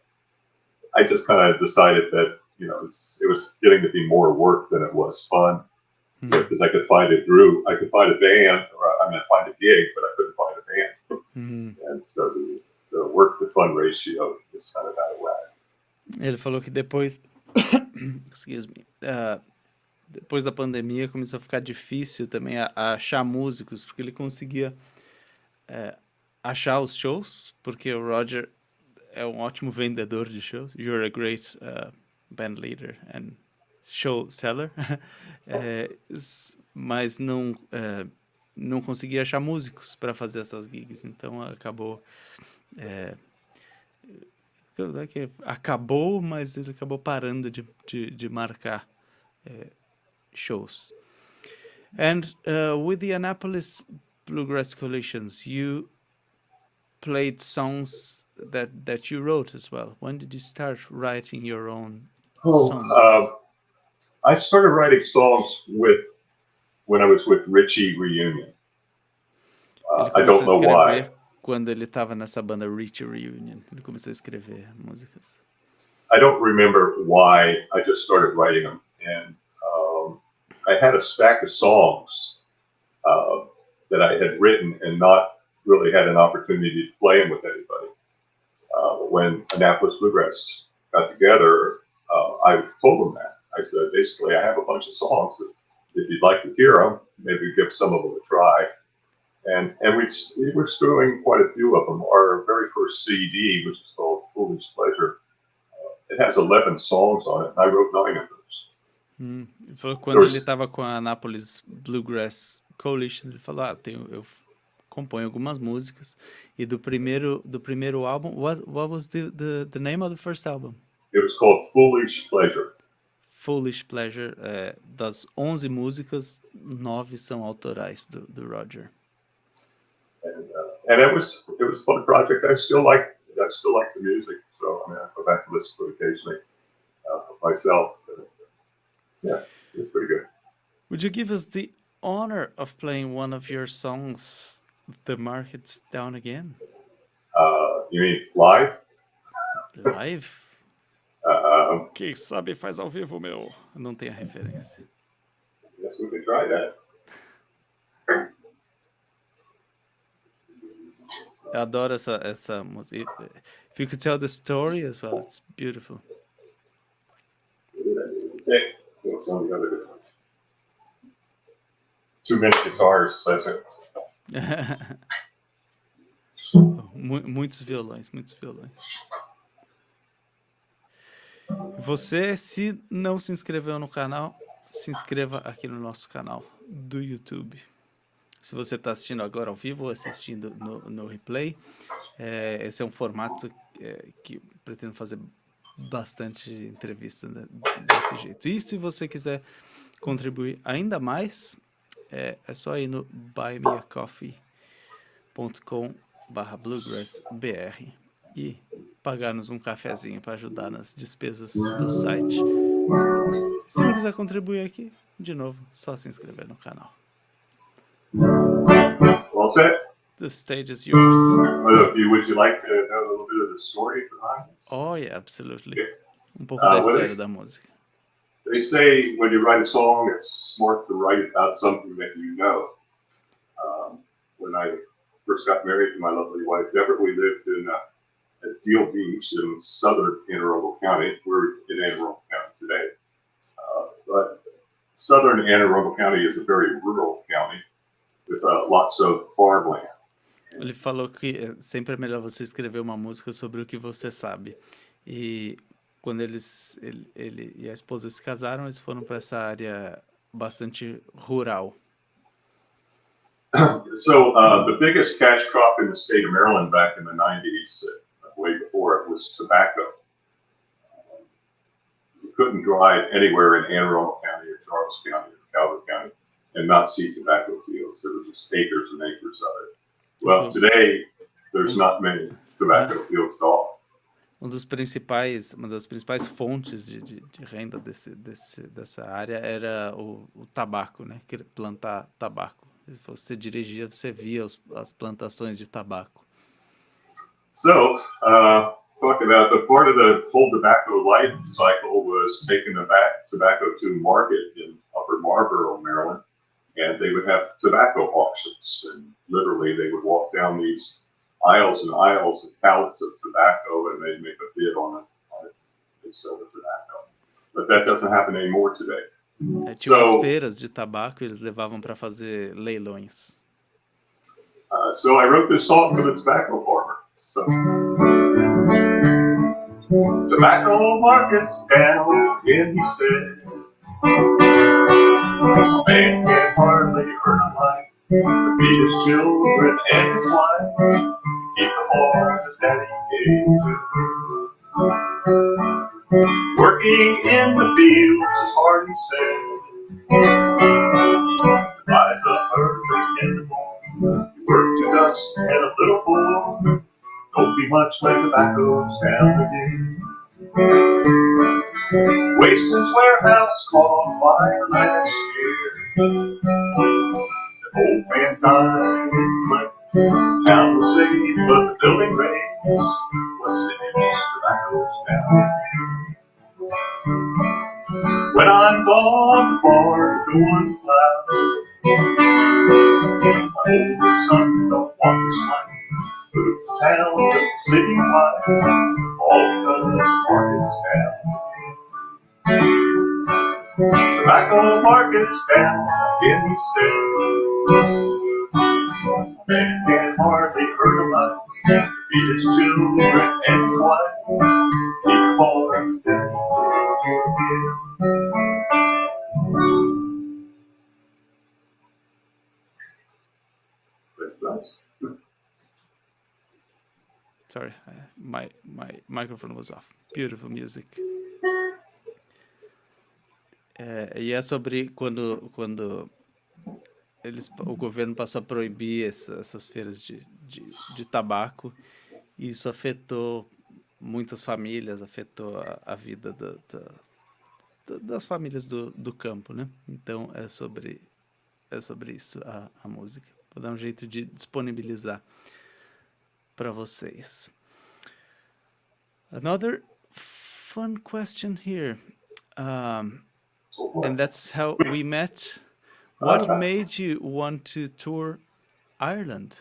[SPEAKER 3] I just kind of decided that it was getting to be more work than it was fun. Because I could find a group, I could find a band, or find a gig, but I couldn't find a band. And so the work to fun ratio is kind of out of whack.
[SPEAKER 2] Ele falou que depois, excuse me, depois da pandemia começou a ficar difícil também a achar músicos, porque ele conseguia achar os shows, porque o Roger é um ótimo vendedor de shows. You're a great band leader and show seller, mas não conseguia achar músicos para fazer essas gigs, então acabou mas ele acabou parando de marcar shows. And with the Annapolis Bluegrass Coalitions, you played songs that you wrote as well. When did you start writing your own songs?
[SPEAKER 3] I started writing songs when I was with WRYR. I don't know why.
[SPEAKER 2] Quando ele estava nessa banda WRYR, ele começou a escrever músicas.
[SPEAKER 3] I don't remember why. I just started writing them, and I had a stack of songs that I had written and not really had an opportunity to play them with anybody. When Annapolis Bluegrass got together, I told them that. I said, basically, I have a bunch of songs. If you'd like to hear them, maybe give some of them a try. And we were doing quite a few of them. Our very first CD, which is called Foolish Pleasure, it has 11 songs on it, and I wrote 9 of those.
[SPEAKER 2] Ele falou que quando ele estava com a Annapolis Bluegrass Coalition, ele falou, eu componho algumas músicas. E do primeiro álbum, what was the name of the first album?
[SPEAKER 3] It was called Foolish Pleasure.
[SPEAKER 2] Foolish Pleasure. Das 11 músicas, 9 são autorais do Roger.
[SPEAKER 3] And it was a fun project. I still like the music, so I go back and listen to it occasionally myself. Yeah, it's pretty good.
[SPEAKER 2] Would you give us the honor of playing one of your songs, "The Market's Down Again"?
[SPEAKER 3] You mean live?
[SPEAKER 2] Live? Quem sabe faz ao vivo, meu. Não tem a referência.
[SPEAKER 3] Yes, we can try that.
[SPEAKER 2] Eu adoro essa música. If you could tell the story as well, it's beautiful.
[SPEAKER 3] Okay. What's on the other ones? Too many guitars, says it.
[SPEAKER 2] Muitos violões. Você, se não se inscreveu no canal, se inscreva aqui no nosso canal do YouTube. Se você está assistindo agora ao vivo ou assistindo no replay, esse é um formato que pretendo fazer bastante entrevista desse jeito. E se você quiser contribuir ainda mais, é só ir no buymeacoffee.com/bluegrassbr e pagar-nos um cafezinho para ajudar nas despesas do site. Se não quiser contribuir aqui, de novo, só se inscrever no canal.
[SPEAKER 3] Well said.
[SPEAKER 2] The stage is yours.
[SPEAKER 3] Would you like to know a little bit of the story behind this?
[SPEAKER 2] Oh, yeah, absolutely.
[SPEAKER 3] Okay.
[SPEAKER 2] Um pouco da
[SPEAKER 3] Well,
[SPEAKER 2] história da música.
[SPEAKER 3] They say when you write a song, it's smart to write about something that you know. When I first got married to my lovely wife, Deborah, we lived in Deal Beach in southern Anne Arundel County. We're in Anne Arundel County today. But southern Anne Arundel County is a very rural county with lots of farmland.
[SPEAKER 2] Ele falou que sempre é melhor você escrever uma música sobre o que você sabe. E quando ele e a esposa se casaram, eles foram para essa área bastante rural.
[SPEAKER 3] So the biggest cash crop in the state of Maryland back in the 90s, way before it, was tobacco. You couldn't drive anywhere in Anne Arundel County or Charles County or Calvert County and not see tobacco fields. There were just acres and acres of it. Well, today, there's not many tobacco fields at all.
[SPEAKER 2] Uma das principais fontes de renda dessa área era o tabaco, né? Plantar tabaco. Se você dirigia, você via as plantações de tabaco.
[SPEAKER 3] So, talking about the part of the whole tobacco life cycle was taking the tobacco to market in Upper Marlboro, Maryland, and they would have tobacco auctions, and literally they would walk down these aisles and aisles of pallets of tobacco, and they'd make a bid on it. They'd sell the tobacco. But that doesn't happen anymore today.
[SPEAKER 2] Tinha umas feiras de tabaco e eles levavam para fazer leilões.
[SPEAKER 3] So I wrote this song for the tobacco farmer. So, tobacco market's down, and he said, a man can hardly earn a life to feed his children and his wife, keep the farm his daddy gave to him. Working in the fields is hard, he said. Rise up early in the morning, you work to dusk and a little more. Don't be much when tobacco's down again. Waston's warehouse caught fire last year. The old man died in flames. Town was saved, but the building raised. What's the use? Tobacco's down again. When I'm gone, the farm going flat. My older son don't want this life. Move to town, to the city life. All because the market's down. Tobacco market's down, again he said. Man can hardly earn a life, feed his children and his wife, keep farms down again. Nice.
[SPEAKER 2] Sorry, my microphone was off. Beautiful music. E é sobre quando o governo passou a proibir essas feiras de tabaco, e isso afetou muitas famílias, afetou a vida das famílias do campo, né? Então é sobre isso a música. Vou dar um jeito de disponibilizar para vocês. Another fun question here, and that's how we met. What made you want to tour Ireland?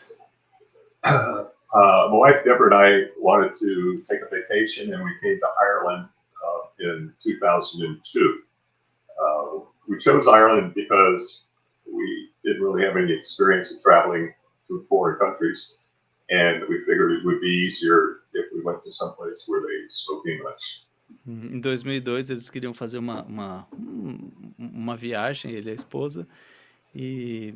[SPEAKER 3] My wife Deborah and I wanted to take a vacation, and we came to Ireland in 2002. We chose Ireland because we didn't really have any experience in traveling to foreign countries, and we figured it would be easier if we went to some place where they spoke English.
[SPEAKER 2] Em 2002 eles queriam fazer uma viagem, ele e a esposa, e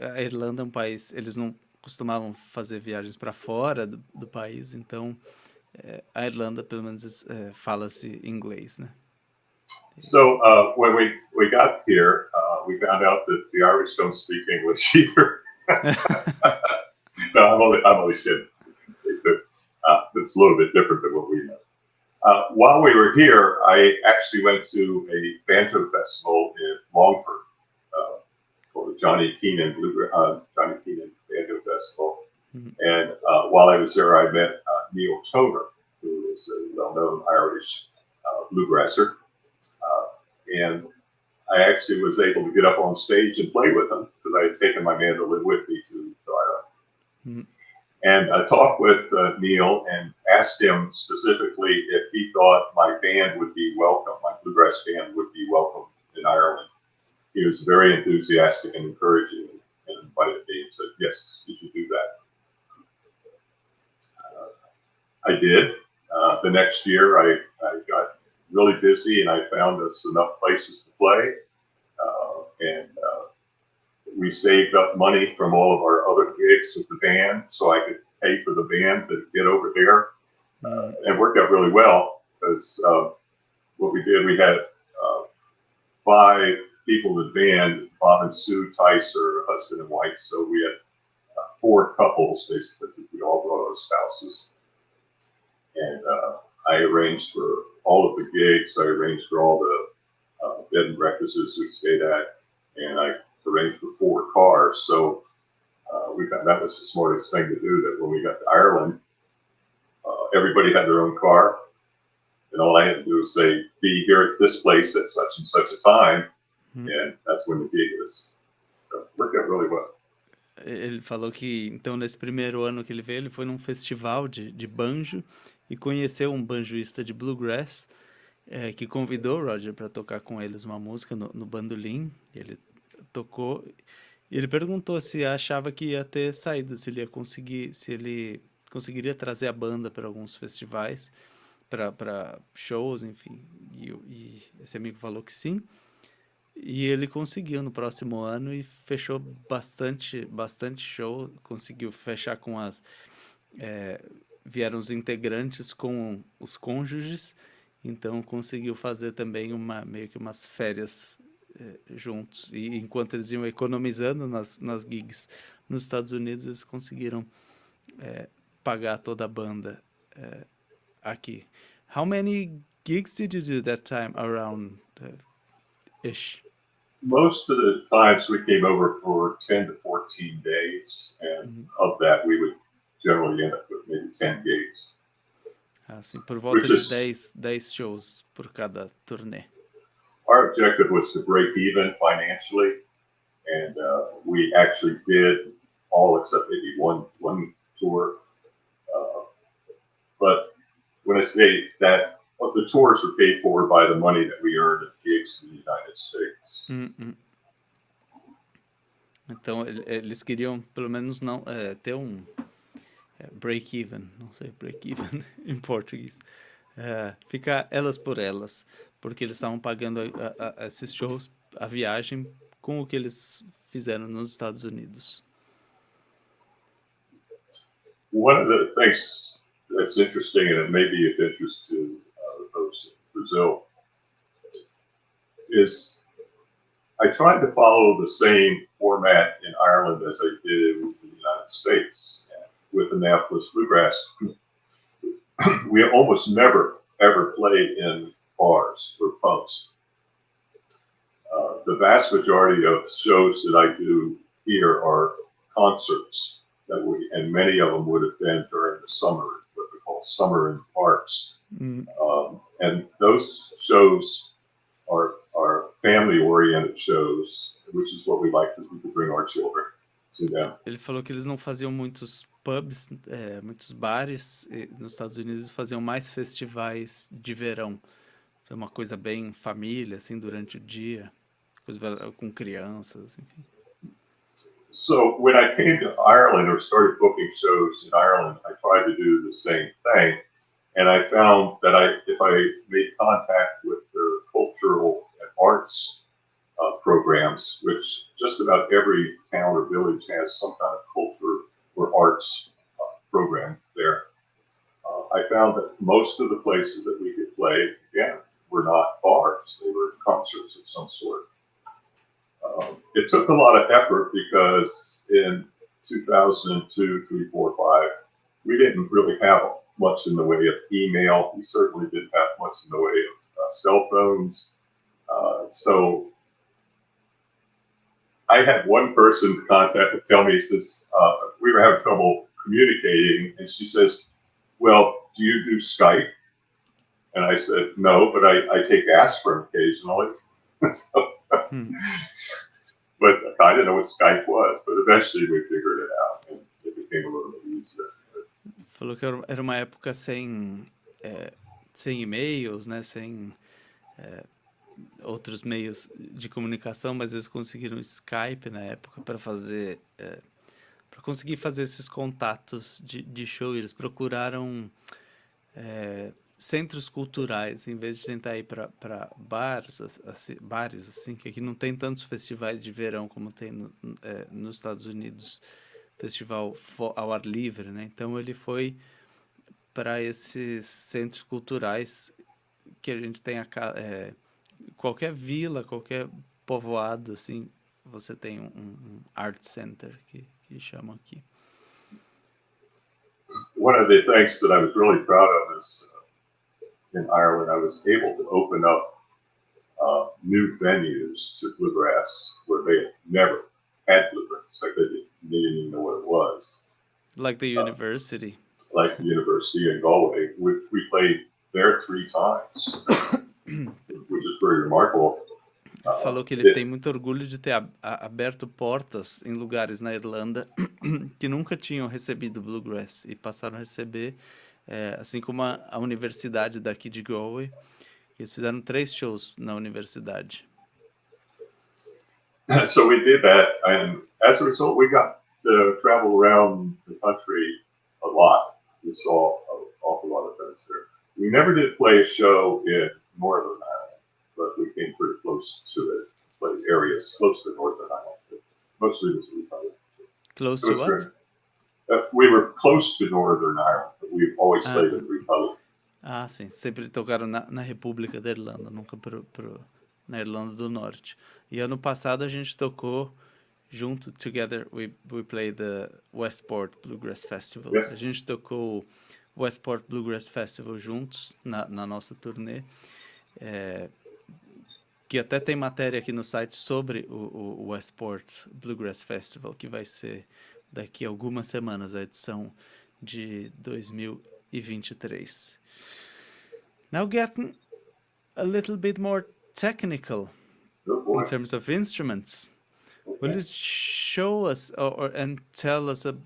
[SPEAKER 2] a Irlanda é um país, eles não costumavam fazer viagens para fora do país, então a Irlanda, pelo menos, fala-se inglês, né?
[SPEAKER 3] So when we got here, we found out that the Irish don't speak English either. No, I'm only kidding. It's a little bit different than what we know. While we were here, I actually went to a banjo festival in Longford called the Johnny Keenan Banjo Festival. Mm-hmm. And while I was there, I met Neil Toner, who is a well-known Irish bluegrasser. And I actually was able to get up on stage and play with him because I had taken my mandolin with me to Ireland. Mm-hmm. And I talked with Neil and asked him specifically if he thought my band would be welcome, my bluegrass band would be welcome in Ireland. He was very enthusiastic and encouraging and invited me and said, yes, you should do that. I did. The next year, I got really busy and I found us enough places to play. We saved up money from all of our other gigs with the band so I could pay for the band to get over there. And it worked out really well because what we did, we had 5 people in the band, Bob and Sue Tice are husband and wife. So we had 4 couples basically. We all brought our spouses. And I arranged for all of the gigs. I arranged for all the bed and breakfasts we stayed at. And I arranged for 4 cars. So we found that was the smartest thing to do, that when we got to Ireland, everybody had their own car. And all I had to do was say, be here at this place at such and such a time. Mm-hmm. And that's when the gig was. Worked out really well.
[SPEAKER 2] Ele falou que, então, nesse primeiro ano que ele veio, ele foi num festival de banjo e conheceu um banjoista de bluegrass que convidou o Roger para tocar com eles uma música no bandolim. Ele tocou e ele perguntou se achava que ia ter saída, se ele conseguiria trazer a banda para alguns festivais, para shows, enfim. E esse amigo falou que sim. E ele conseguiu no próximo ano e fechou bastante show, conseguiu fechar com vieram os integrantes com os cônjuges, então conseguiu fazer também meio que umas férias juntos. E enquanto eles iam economizando nas gigs nos Estados Unidos, eles conseguiram pagar toda a banda aqui. How many gigs did you do that time around ish?
[SPEAKER 3] Most of the times we came over for 10 to 14 days, and of that we would generally end up with maybe 10 gigs.
[SPEAKER 2] Assim, por volta de 10 shows por cada turnê.
[SPEAKER 3] Our objective was to break even financially, and we actually did all except maybe one tour. But when I say that, the tours are paid for by the money that we earned at gigs in the United States.
[SPEAKER 2] Então, eles queriam, pelo menos, não ter um break-even, não sei, break-even em português. Ficar elas por elas, porque eles estavam pagando esses shows, a viagem, com o que eles fizeram nos Estados Unidos.
[SPEAKER 3] One of the things that's interesting, and it may be of interest to those in Brazil, is I tried to follow the same format in Ireland as I did in the United States. With Annapolis Bluegrass, we almost never ever played in bars or pubs. The vast majority of shows that I do here are concerts and many of them would have been during the summer, what we call summer in parks. And those shows are family-oriented shows, which is what we like, because we can bring our children to them.
[SPEAKER 2] Ele falou que eles não faziam muitos pubs, muitos bares nos Estados Unidos, faziam mais festivais de verão. É uma coisa bem família, assim, durante o dia, coisa com crianças, enfim.
[SPEAKER 3] So when I came to Ireland or started booking shows in Ireland, I tried to do the same thing. And I found that if I made contact with their cultural and arts programs, which just about every town or village has some kind of culture or arts program there. I found that most of the places that we could play, again, were not bars. They were concerts of some sort. It took a lot of effort because in 2002, 3, 4, 5, we didn't really have much in the way of email. We certainly didn't have much in the way of cell phones. So I had one person tell me, he says, we were having trouble communicating, and she says, well, do you do Skype? And I said, no, but I take aspirin occasionally. So, but I didn't know what Skype was, but eventually we figured it out, and it became a little bit easier.
[SPEAKER 2] Falou que era uma época sem e-mails, né? Sem outros meios de comunicação, mas eles conseguiram Skype na época para fazer, para conseguir fazer esses contatos de show. Eles procuraram centros culturais, em vez de tentar ir para bares assim, que aqui não tem tantos festivais de verão como tem nos Estados Unidos, festival ao ar livre, né? Então ele foi para esses centros culturais que a gente tem qualquer vila, qualquer povoado, assim, você tem um art center que chamam aqui.
[SPEAKER 3] One of the things that I was really proud of is in Ireland, I was able to open up new venues to bluegrass where they had never had bluegrass. In fact, they didn't even know what it was.
[SPEAKER 2] Like the university.
[SPEAKER 3] Like the university in Galway, which we played there 3 times, which is pretty remarkable.
[SPEAKER 2] Falou que ele tem muito orgulho de ter aberto portas em lugares na Irlanda que nunca tinham recebido bluegrass e passaram a receber, assim como a universidade daqui de Galway. Eles fizeram 3 shows na universidade.
[SPEAKER 3] So we did that, and as a result, we got to travel around the country a lot. We saw an awful lot of things there. We never did play a show in Northern Ireland, but we came pretty close to it. Played areas close to Northern Ireland, but mostly it was Republic.
[SPEAKER 2] Close to what?
[SPEAKER 3] We were close to Northern Ireland, but we've always played in Republic.
[SPEAKER 2] Ah, sim. Sempre tocaram na República da Irlanda, nunca na Irlanda do Norte. E ano passado a gente tocou junto, together, we played the Westport Bluegrass Festival.
[SPEAKER 3] Yes.
[SPEAKER 2] A gente tocou o Westport Bluegrass Festival juntos na nossa turnê. Que até tem matéria aqui no site sobre o Westport Bluegrass Festival, que vai ser daqui a algumas semanas, a edição de 2023. Now getting a little bit more technical in terms of instruments.
[SPEAKER 3] Okay.
[SPEAKER 2] Will you show us and tell us a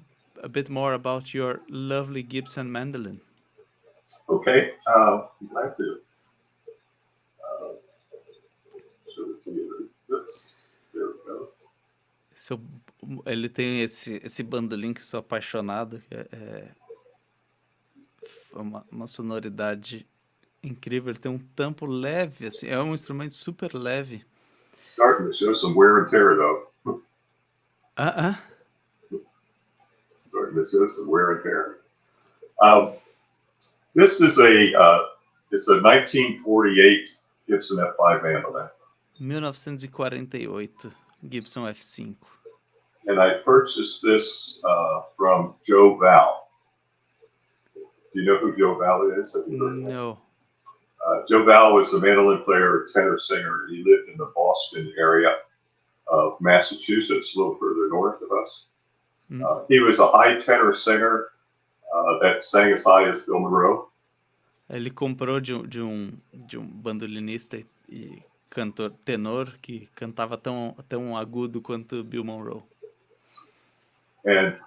[SPEAKER 2] bit more about your lovely Gibson mandolin?
[SPEAKER 3] Okay, I'm glad to. There we go.
[SPEAKER 2] Ele tem esse bandolim que sou apaixonado, que é uma sonoridade incrível. Ele tem um tampo leve, assim, é um instrumento super leve.
[SPEAKER 3] Starting to show some wear and tear, though. Starting to show some wear and tear. This is it's a 1948 Gibson F5 mandolin.
[SPEAKER 2] 1948, Gibson F5.
[SPEAKER 3] And I purchased this from Joe Val. Do you know who Joe Val is? Have you heard of him?
[SPEAKER 2] No.
[SPEAKER 3] Joe Val was a mandolin player, tenor singer. He lived in the Boston area of Massachusetts, a little further north of us. He was a high tenor singer that sang as high as Bill Monroe.
[SPEAKER 2] Ele comprou de um bandolinista e cantor tenor que cantava tão agudo quanto Bill Monroe.
[SPEAKER 3] And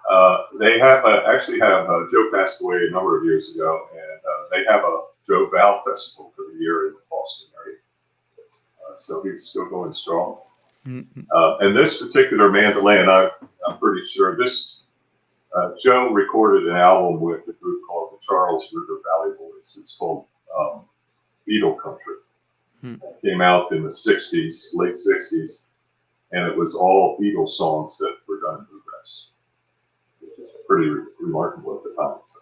[SPEAKER 3] they actually have Joe passed away a number of years ago, and they have a Joe Val festival for the year in the Boston area. So he's still going strong.
[SPEAKER 2] Mm-hmm.
[SPEAKER 3] And this particular mandolin, I'm pretty sure this, Joe recorded an album with a group called the Charles River Valley Boys. It's called Beetle Country. It came out in the 60s, late 60s. and it was all Beatles songs that were done in bluegrass, which is pretty remarkable at the time. So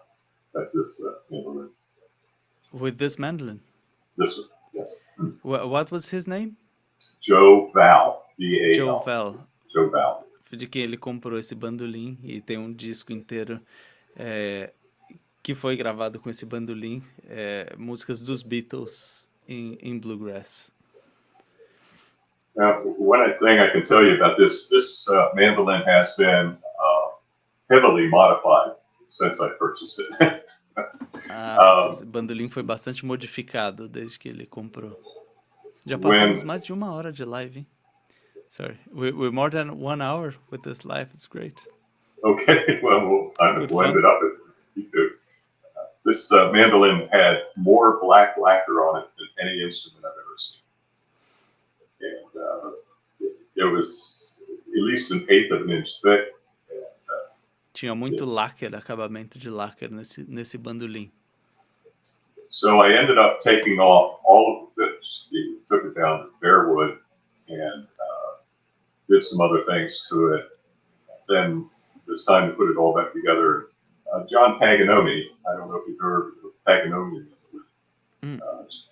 [SPEAKER 3] that's this mandolin.
[SPEAKER 2] With this mandolin?
[SPEAKER 3] This one, yes.
[SPEAKER 2] What was his name?
[SPEAKER 3] Joe Val, V-A-L.
[SPEAKER 2] Joe Val.
[SPEAKER 3] Joe Val.
[SPEAKER 2] De quem ele comprou esse bandolim e tem um disco inteiro que foi gravado com esse bandolim, músicas dos Beatles em bluegrass.
[SPEAKER 3] Now, one thing I can tell you about this mandolin has been heavily modified since I purchased it.
[SPEAKER 2] Esse bandolim foi bastante modificado desde que ele comprou. Já passamos mais de 1 hora de live, hein? Sorry, we're more than 1 hour with this live. It's great.
[SPEAKER 3] Okay, well, I'm going to end it up at you too. This mandolin had more black lacquer on it than any instrument I've ever seen. And it was at least 1/8 of an inch thick. And,
[SPEAKER 2] tinha muito lacquer, acabamento de lacquer nesse bandolim.
[SPEAKER 3] So I ended up taking off all of the finish. We took it down to bare wood and did some other things to it. Then it was time to put it all back together. John Paganoni, I don't know if you've heard of Paganoni.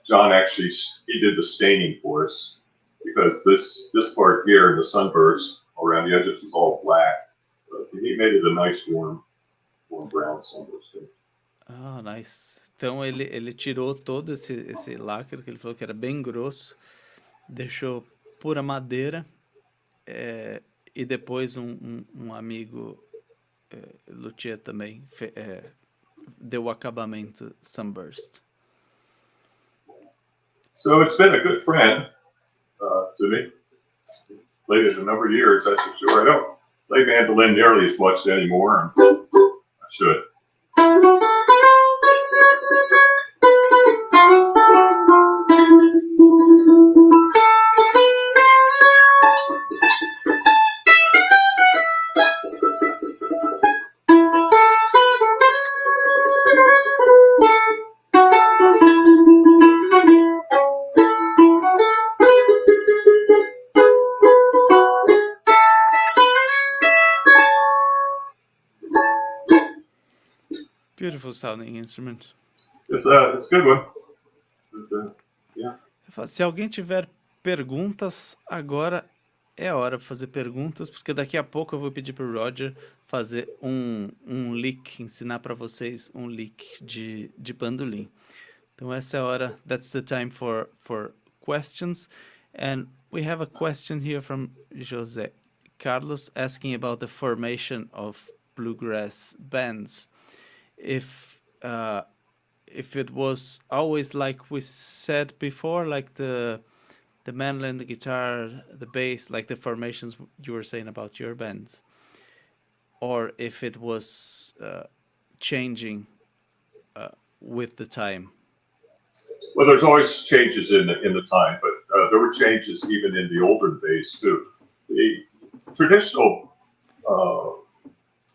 [SPEAKER 3] John actually, he did the staining for us because this part here in the sunburst around the edges was all black. But he made it a nice warm brown sunburst.
[SPEAKER 2] Ah, nice. Então ele tirou todo esse lacre que ele falou que era bem grosso, deixou pura madeira. E depois um amigo luthier também deu o acabamento sunburst.
[SPEAKER 3] So it's been a good friend to me. Played it a number of years, that's for sure. I don't play mandolin nearly as much anymore. I should.
[SPEAKER 2] Beautiful sounding instrument.
[SPEAKER 3] It's a good one. Yeah.
[SPEAKER 2] Se alguém tiver perguntas, agora é a hora para fazer perguntas, porque daqui a pouco eu vou pedir para o Roger fazer um lick, ensinar para vocês um lick de bandolim. Então essa é a hora. That's the time for questions. And we have a question here from José Carlos asking about the formation of bluegrass bands. If it was always like we said before, like the mandolin, the guitar, the bass, like the formations you were saying about your bands, or if it was changing with the time.
[SPEAKER 3] Well, there's always changes in the time, but there were changes even in the older days too. The traditional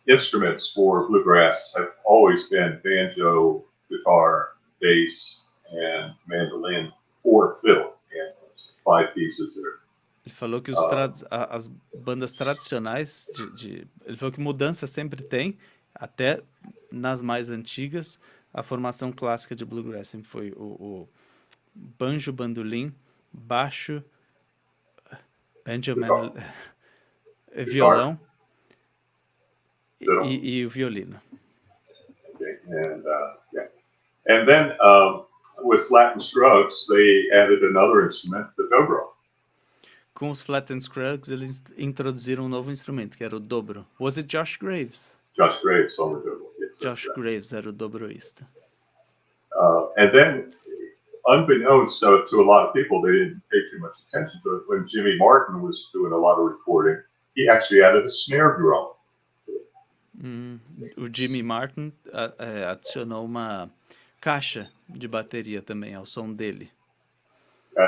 [SPEAKER 3] instruments for bluegrass have always been banjo, guitar, bass, and mandolin, or fiddle. And there's 5 pieces there.
[SPEAKER 2] Ele falou que as bandas tradicionais, ele falou que mudança sempre tem, até nas mais antigas, a formação clássica de bluegrass sempre foi o banjo, bandolim, baixo, banjo, violão e o violino.
[SPEAKER 3] Okay. And then with Latin Scruggs, they added another instrument, the dobro.
[SPEAKER 2] Com os Flat and Scruggs, eles introduziram um novo instrumento, que era o dobro. Was it Josh Graves?
[SPEAKER 3] Josh Graves on the dobro. Yes,
[SPEAKER 2] Josh Graves era o dobroísta.
[SPEAKER 3] And then, unbeknownst to a lot of people, they didn't pay too much attention to it. When Jimmy Martin was doing a lot of recording, he actually added a snare drum.
[SPEAKER 2] O Jimmy Martin adicionou uma caixa de bateria também ao som dele.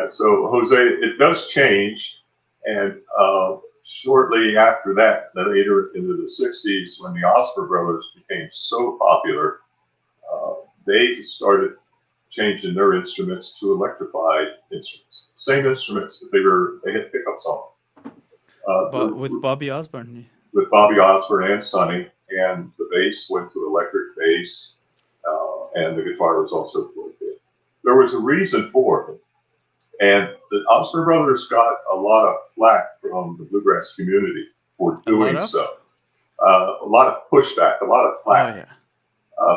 [SPEAKER 3] So, Jose, it does change, and shortly after that, later into the 60s, when the Oscar brothers became so popular, they started changing their instruments to electrified instruments. Same instruments, but they had pickups on them.
[SPEAKER 2] But with Bobby Osborne.
[SPEAKER 3] With Bobby Osborne and Sonny, and the bass went to electric bass, and the guitar was also plugged in. There was a reason for it, and the Osborne brothers got a lot of flack from the bluegrass community for doing so. A lot of pushback, a lot of flack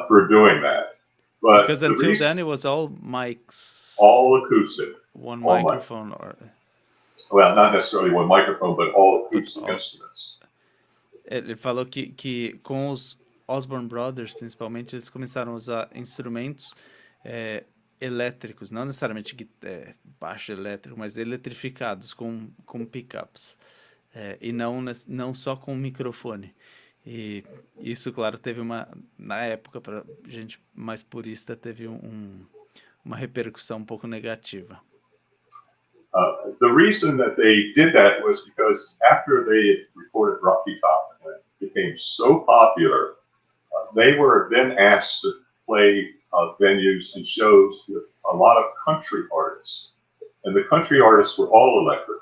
[SPEAKER 3] for doing that. But
[SPEAKER 2] because until then it was all mics,
[SPEAKER 3] all acoustic,
[SPEAKER 2] one microphone,
[SPEAKER 3] well, not necessarily one microphone, but all acoustic instruments.
[SPEAKER 2] Ele falou que com os Osborne Brothers, principalmente, eles começaram a usar instrumentos elétricos, não necessariamente baixo elétrico, mas eletrificados com pickups, e não só com microfone. E isso, claro, teve na época, para gente mais purista, teve uma repercussão um pouco negativa.
[SPEAKER 3] The reason that they did that was because after they recorded Rocky Top and it became so popular, they were then asked to play venues and shows with a lot of country artists. And the country artists were all electric.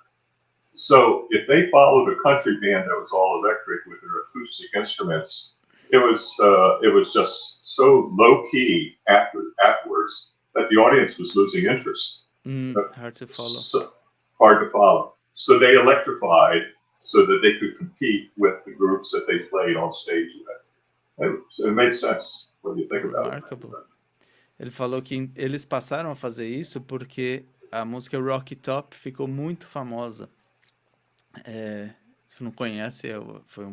[SPEAKER 3] So if they followed a country band that was all electric with their acoustic instruments, it was just so low key afterwards that the audience was losing interest.
[SPEAKER 2] Hard to follow.
[SPEAKER 3] Hard to follow. So they electrified so that they could compete with the groups that they played on stage with. It made sense when you think about it.
[SPEAKER 2] Ele falou que eles passaram a fazer isso porque a música Rocky Top ficou muito famosa. Se não conhece, foi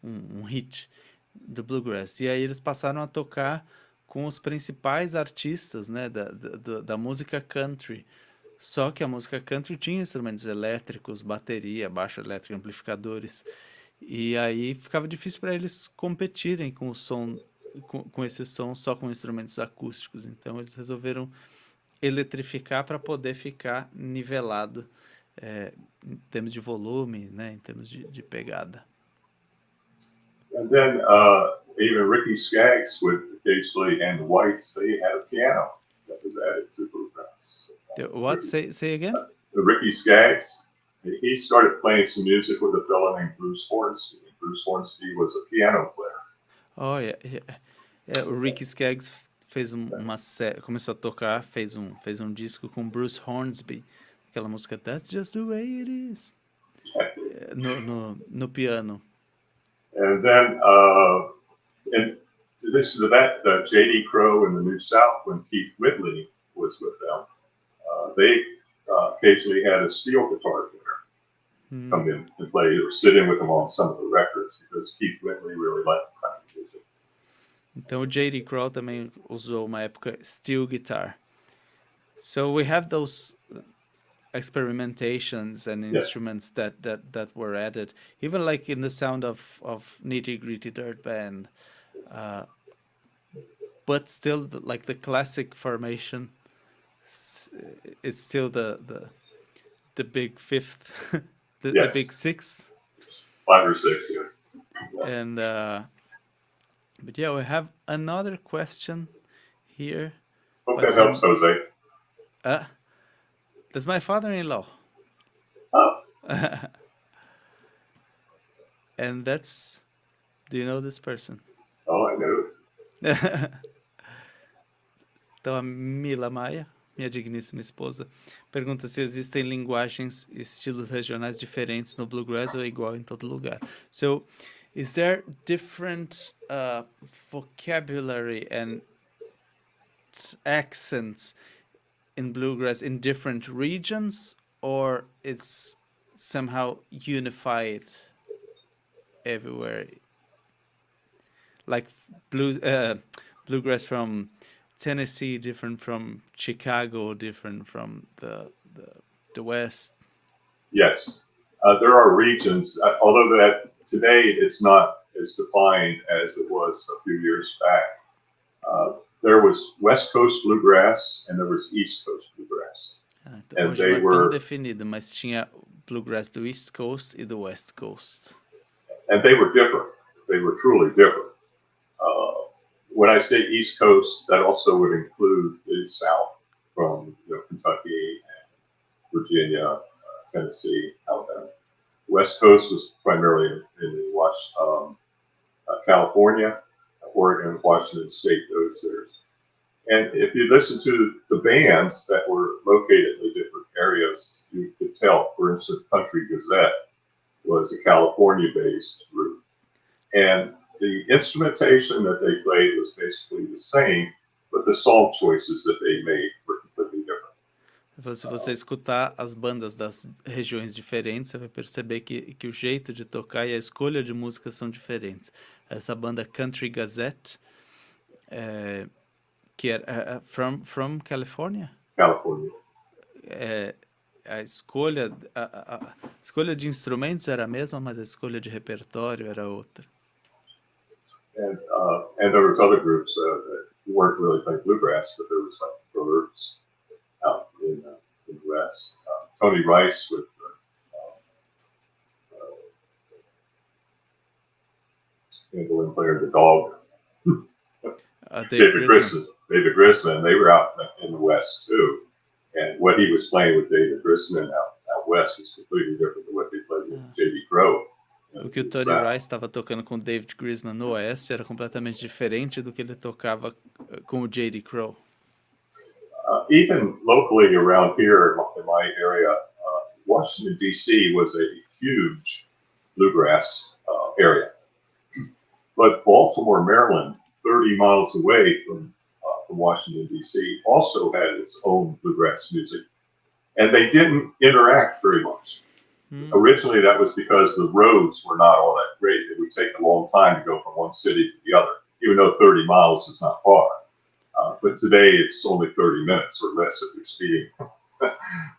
[SPEAKER 2] um hit do bluegrass. E aí eles passaram a tocar com os principais artistas, né, da música country. Só que a música country tinha instrumentos elétricos, bateria, baixo elétrico, amplificadores. E aí ficava difícil para eles competirem com o som, com esse som só com instrumentos acústicos. Então eles resolveram eletrificar para poder ficar nivelado em termos de volume, né, em termos de pegada.
[SPEAKER 3] And then even Ricky Skaggs would occasionally, and the Whites, they had a piano that was added to bluegrass.
[SPEAKER 2] What? Say again?
[SPEAKER 3] Ricky Skaggs, he started playing some music with a fellow named Bruce Hornsby. Bruce Hornsby was a piano player.
[SPEAKER 2] Oh, yeah. O Ricky Skaggs fez começou a tocar, fez um disco com Bruce Hornsby, aquela música That's Just the Way It Is, no piano.
[SPEAKER 3] And then, in addition to that, J.D. Crowe in the New South, when Keith Whitley was with them, they occasionally had a steel guitar player come in and play or sit in with them on some of the records because Keith Whitley really liked country music.
[SPEAKER 2] Então o J.D. Crowe também usou uma época steel guitar. So we have those experimentations and instruments that were added, even like in the sound of Nitty Gritty Dirt Band, but still like the classic formation. It's still the big fifth, the big six,
[SPEAKER 3] 5 or 6, yes.
[SPEAKER 2] And but yeah, we have another question here.
[SPEAKER 3] Hope that helps, Jose.
[SPEAKER 2] That's my father-in-law.
[SPEAKER 3] Oh.
[SPEAKER 2] And do you know this person?
[SPEAKER 3] Oh, I know.
[SPEAKER 2] Então a Mila Maia, minha digníssima esposa, pergunta se existem linguagens e estilos regionais diferentes no bluegrass ou é igual em todo lugar. So, is there different vocabulary and accents in bluegrass in different regions, or it's somehow unified everywhere? Like bluegrass from Tennessee different from Chicago, different from the West.
[SPEAKER 3] Yes, there are regions. Although that today it's not as defined as it was a few years back. There was West Coast bluegrass and there was East Coast bluegrass.
[SPEAKER 2] And they were definido, mas tinha bluegrass do East Coast e do West Coast.
[SPEAKER 3] And they were different. They were truly different. When I say East Coast, that also would include the South, from Kentucky, and Virginia, Tennessee, Alabama. West Coast was primarily in California, Oregon, Washington State, those areas. And if you listen to the bands that were located in the different areas, you could tell, for instance, Country Gazette was a California-based group. And the instrumentation that they played was basically the same, but the song choices that they made were completely different.
[SPEAKER 2] Se você escutar as bandas das regiões diferentes, você vai perceber que o jeito de tocar e a escolha de músicas são diferentes. Essa banda Country Gazette, que era from California?
[SPEAKER 3] California.
[SPEAKER 2] A escolha de instrumentos era a mesma, mas a escolha de repertório era outra.
[SPEAKER 3] And there was other groups that weren't really playing bluegrass, but there was like Brothers out in the West. Tony Rice with mandolin player, the dog. David Grisman, they were out in the West too. And what he was playing with David Grisman out West was completely different than what they played with J.D. Crowe.
[SPEAKER 2] O que o Tony Rice estava tocando com o David Grisman no Oeste era completamente diferente do que ele tocava com o J.D. Crowe.
[SPEAKER 3] Even locally around here in my area, Washington, D.C. was a huge bluegrass area. But Baltimore, Maryland, 30 miles away from Washington, D.C., also had its own bluegrass music. And they didn't interact very much. Originally, that was because the roads were not all that great. It would take a long time to go from one city to the other, even though 30 miles is not far. But today, it's only 30 minutes or less if you're speeding.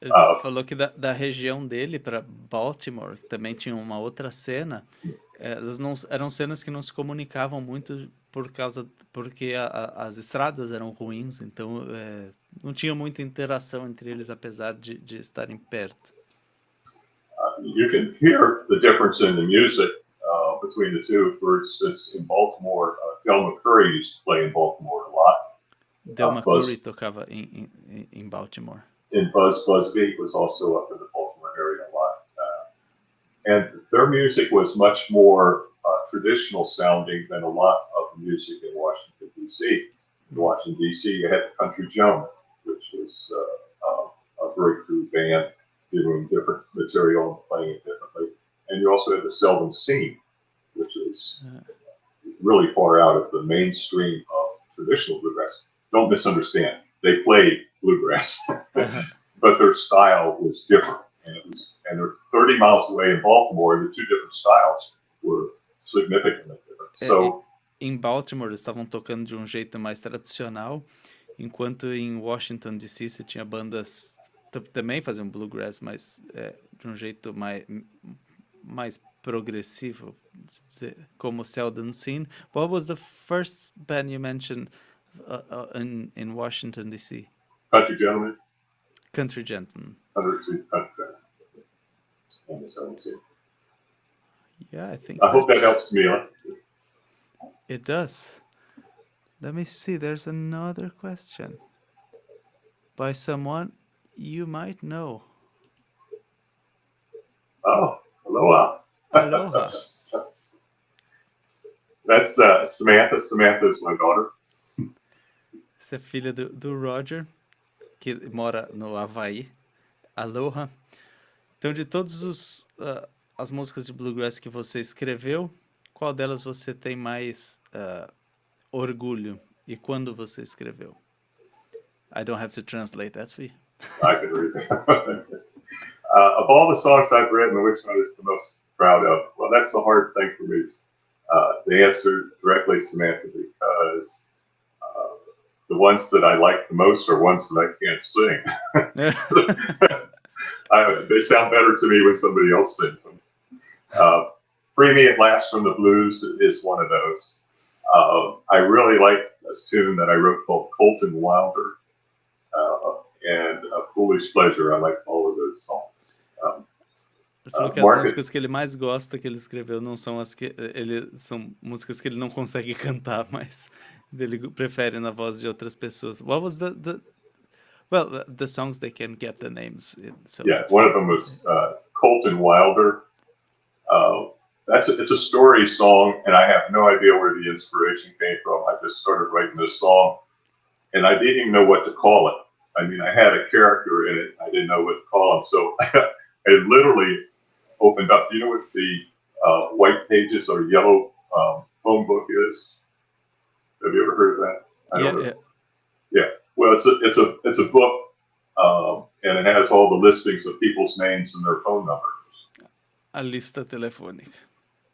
[SPEAKER 2] Ele falou que da região dele para Baltimore também tinha uma outra cena. Elas não eram cenas que não se comunicavam muito porque as estradas eram ruins, então não tinha muita interação entre eles, apesar de estarem perto.
[SPEAKER 3] You can hear the difference in the music between the two. For instance, in Baltimore, Del McCoury used to play in Baltimore a lot.
[SPEAKER 2] Del McCoury tocava em Baltimore.
[SPEAKER 3] And Buzz Busby was also up in the Baltimore area a lot. And their music was much more traditional sounding than a lot of the music in Washington, D.C. In Washington, D.C., you had the Country Gentlemen, which was a breakthrough band doing different material and playing it differently. And you also had the Seldom Scene, which is really far out of the mainstream of traditional bluegrass. Don't misunderstand. They played bluegrass, but their style was different. And they're 30 miles away in Baltimore, and the two different styles were significantly different. So,
[SPEAKER 2] em Baltimore, eles estavam tocando de um jeito mais tradicional, enquanto em Washington, D.C., você tinha bandas também faziam bluegrass, mas de um jeito mais progressivo, como Seldom Scene. What was the first band you mentioned in Washington, D.C.?
[SPEAKER 3] Country Gentlemen.
[SPEAKER 2] Country Gentlemen.
[SPEAKER 3] Country Gentlemen. And the Seldom Scene.
[SPEAKER 2] Yeah, I think.
[SPEAKER 3] I hope that helps, Mila.
[SPEAKER 2] It does. Let me see. There's another question by someone you might know.
[SPEAKER 3] Oh, aloha.
[SPEAKER 2] Aloha.
[SPEAKER 3] That's Samantha. Samantha is my daughter.
[SPEAKER 2] Essa é filha do Roger, que mora no Havaí. Aloha. Então, de todas as músicas de bluegrass que você escreveu, qual delas você tem mais orgulho? E quando você escreveu? I don't have to translate that for you.
[SPEAKER 3] I can read that. Of all the songs I've written, which one is the most proud of? Well, that's a hard thing for me to answer directly, Samantha, because the ones that I like the most are ones that I can't sing. They sound better to me when somebody else sings them. Free Me at Last from the Blues is one of those. I really like a tune that I wrote called Colton Wilder. And A Foolish Pleasure. I like all of those songs.
[SPEAKER 2] Ele falou que as músicas que ele mais gosta que ele escreveu não são as que são músicas que ele não consegue cantar, mas ele prefere na voz de outras pessoas. What was the songs they can get the names in, so
[SPEAKER 3] yeah, one of them was Colton Wilder, It's a story song, and I have no idea where the inspiration came from. I just started writing this song, and I didn't even know what to call it. I mean, I had a character in it. I didn't know what to call him, so I literally opened up. Do you know what the white pages or yellow phone book is? Have you ever heard of that? I don't know. Yeah. Well, it's a book, and it has all the listings of people's names and their phone numbers.
[SPEAKER 2] A lista telefônica.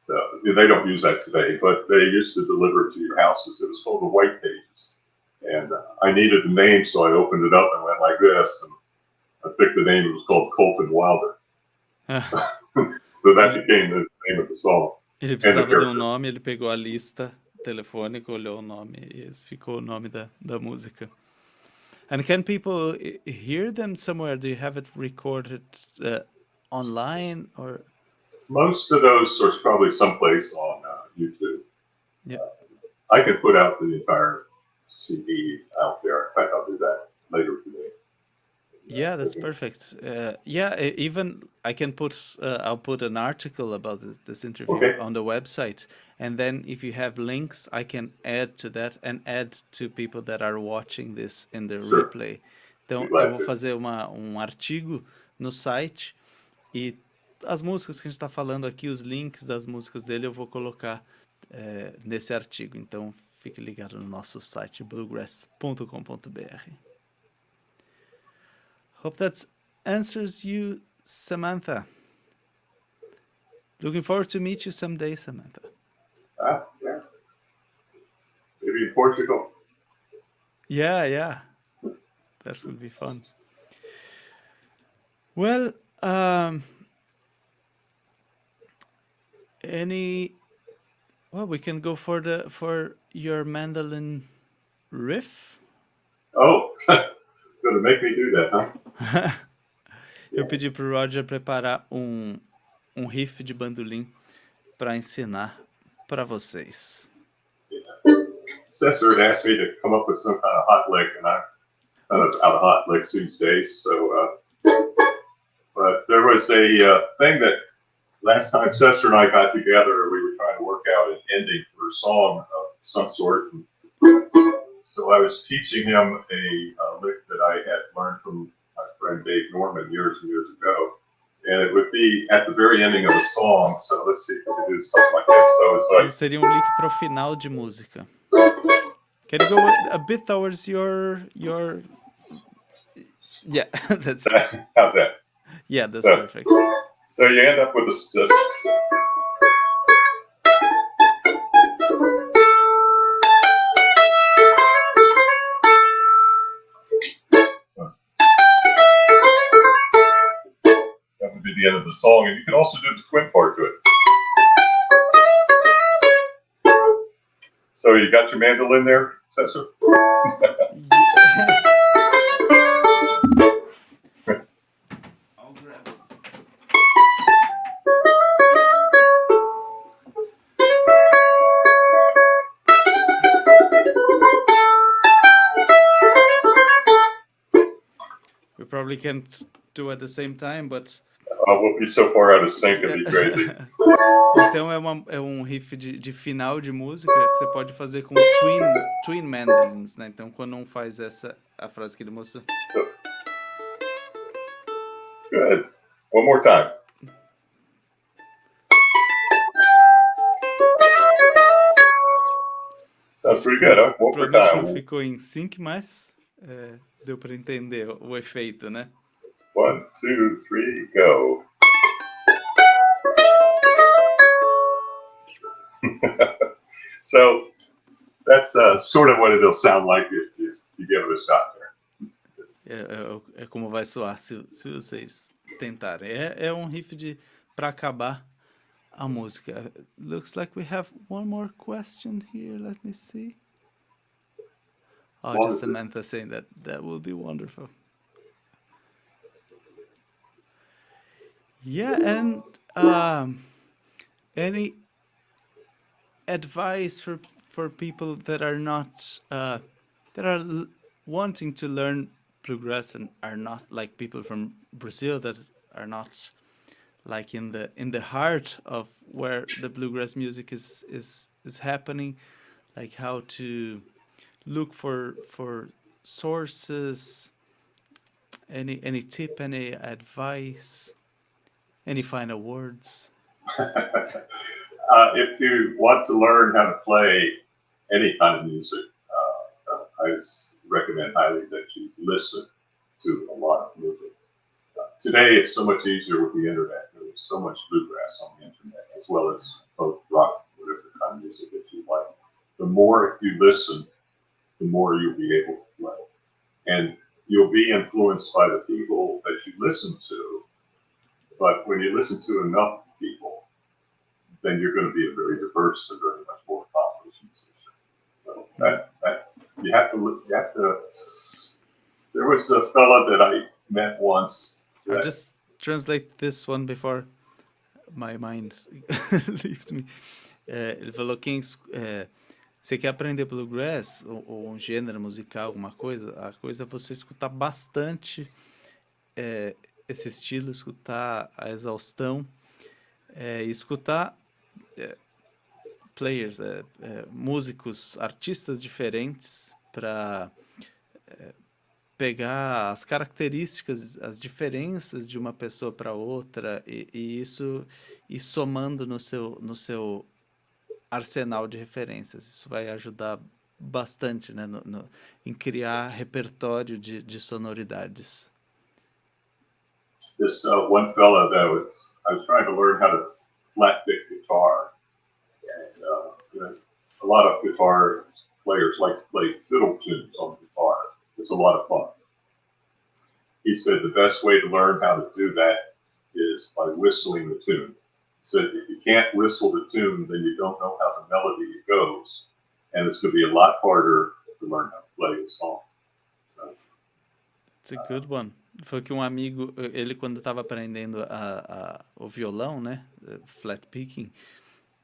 [SPEAKER 3] So they don't use that today, but they used to deliver it to your houses. It was called the white pages, and I needed the name, so I opened it up and went like this, and I picked the name. It was called Colton Wilder. So that became the name of the song.
[SPEAKER 2] Ele precisava de um nome, ele pegou a lista telefônica, olhou o nome e esse ficou o nome da música. And can people hear them somewhere? Do you have it recorded online or?
[SPEAKER 3] Most of those are probably someplace on YouTube.
[SPEAKER 2] Yeah.
[SPEAKER 3] I can put out the entire CD out there. In fact, I'll do that later today.
[SPEAKER 2] Yeah, that's perfect. Even I can I'll put an article about this interview on the website. And then if you have links, I can add to that and add to people that are watching this in the replay. Então, eu vou fazer um artigo no site e as músicas que a gente está falando aqui, os links das músicas dele, eu vou colocar nesse artigo. Então, fique ligado no nosso site, bluegrass.com.br. Hope that answers you, Samantha. Looking forward to meet you someday, Samantha.
[SPEAKER 3] Yeah. Maybe in Portugal.
[SPEAKER 2] Yeah. That would be fun. Well, we can go for your mandolin riff.
[SPEAKER 3] Oh, gonna make me do that, huh?
[SPEAKER 2] Eu pedi pro Roger preparar um riff de bandolim para ensinar para vocês.
[SPEAKER 3] Cesar had asked me to come up with some kind of hot lick, and I'm kind of out of hot licks these days. So, but there was a thing that last time Cesar and I got together, we were trying to work out an ending for a song of some sort. So I was teaching him a lick that I had learned from my friend Dave Norman years and years ago. And it would be at the very ending of the song. So let's see if we can do something like that. So it's like...
[SPEAKER 2] Seria lick para o final de música. Can you go a bit towards your... Yeah, that's it.
[SPEAKER 3] How's that?
[SPEAKER 2] Yeah, that's perfect.
[SPEAKER 3] So you end up with a... That would be the end of the song, and you can also do the twin part to it. So you got your mandolin there, Cesar?
[SPEAKER 2] I'll grab it. We probably can't do at the same time, but...
[SPEAKER 3] We'll be so far out of sync, it'd be crazy.
[SPEAKER 2] Então é um riff de final de música que você pode fazer com twin mandolins, né? Então quando um faz a frase que ele mostrou.
[SPEAKER 3] Good. One more time. Sounds pretty good, huh? One more time.
[SPEAKER 2] Não ficou em sync, mas deu para entender o efeito, né?
[SPEAKER 3] 1, 2, 3, go. So that's sort of what it'll sound like if you give it a shot there.
[SPEAKER 2] É como vai soar se vocês tentarem. É um riff para acabar a música. Looks like we have one more question here. Let me see. Oh, just Samantha saying that will be wonderful. Yeah, and any advice for people that are not that are wanting to learn bluegrass and are not like people from Brazil that are not like in the heart of where the bluegrass music is happening, like how to look for sources, any tip, any advice, any final words?
[SPEAKER 3] If you want to learn how to play any kind of music, I recommend highly that you listen to a lot of music. Today, it's so much easier with the internet. There's so much bluegrass on the internet, as well as folk, rock, whatever kind of music that you like. The more you listen, the more you'll be able to play. And you'll be influenced by the people that you listen to. But when you listen to enough people, then you're going to be a very diverse and very much more accomplished musician. So that you have to. There was a fella that I met once.
[SPEAKER 2] I'll just translate this one before my mind leaves me. Ele falou: você quer aprender bluegrass ou um gênero musical, alguma coisa? A coisa é você escutar bastante esse estilo, escutar a exaustão, escutar players, músicos, artistas diferentes para pegar as características, as diferenças de uma pessoa para outra e isso ir somando no seu arsenal de referências. Isso vai ajudar bastante, né, em criar repertório de sonoridades.
[SPEAKER 3] This one fella that I was trying to learn how to flat pick guitar, and a lot of guitar players like to play fiddle tunes on the guitar. It's a lot of fun. He said the best way to learn how to do that is by whistling the tune. He said if you can't whistle the tune, then you don't know how the melody goes, and it's going to be a lot harder to learn how to play the song.
[SPEAKER 2] It's a good one. Foi que um amigo, ele quando estava aprendendo o violão, né, flat picking,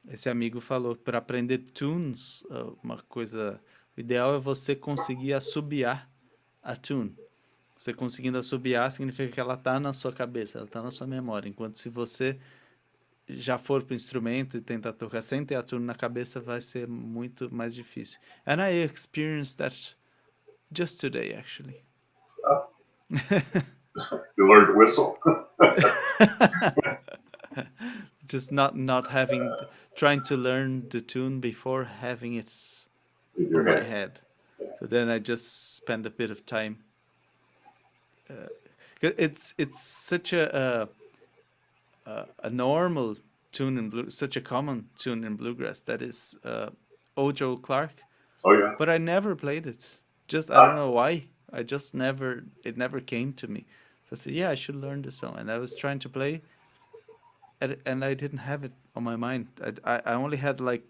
[SPEAKER 2] esse amigo falou para aprender tunes, uma coisa, o ideal é você conseguir assobiar a tune. Você conseguindo assobiar significa que ela está na sua cabeça, ela está na sua memória. Enquanto se você já for para o instrumento e tentar tocar sem ter a tune na cabeça, vai ser muito mais difícil. And I experienced that just today, actually.
[SPEAKER 3] You learned to whistle.
[SPEAKER 2] Just not having, trying to learn the tune before having it
[SPEAKER 3] In your
[SPEAKER 2] on my
[SPEAKER 3] head.
[SPEAKER 2] head. So then I just spend a bit of time. It's such a normal tune in blue, such a common tune in bluegrass that is Ojo Clark.
[SPEAKER 3] Oh yeah.
[SPEAKER 2] But I never played it. Just I don't know why. I just never, it never came to me. So I said, yeah, I should learn this song. And I was trying to play, and I didn't have it on my mind. I only had like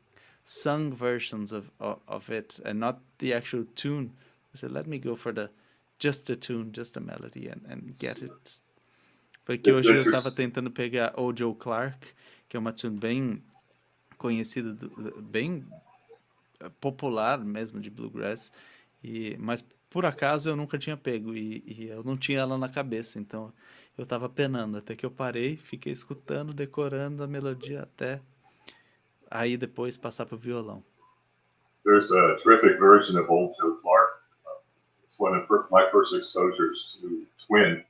[SPEAKER 2] sung versions of it and not the actual tune. I said, let me go for just the tune, just the melody, and get it. Porque hoje eu estava tentando pegar Ojo Clark, que é uma tune bem conhecida, bem popular mesmo de bluegrass, mas por acaso eu nunca tinha pego e eu não tinha ela na cabeça, então eu estava penando até que eu parei, fiquei escutando, decorando a melodia até aí depois passar para o violão.
[SPEAKER 3] There's a terrific version of Old Joe Clark. It's one of my first exposures to twin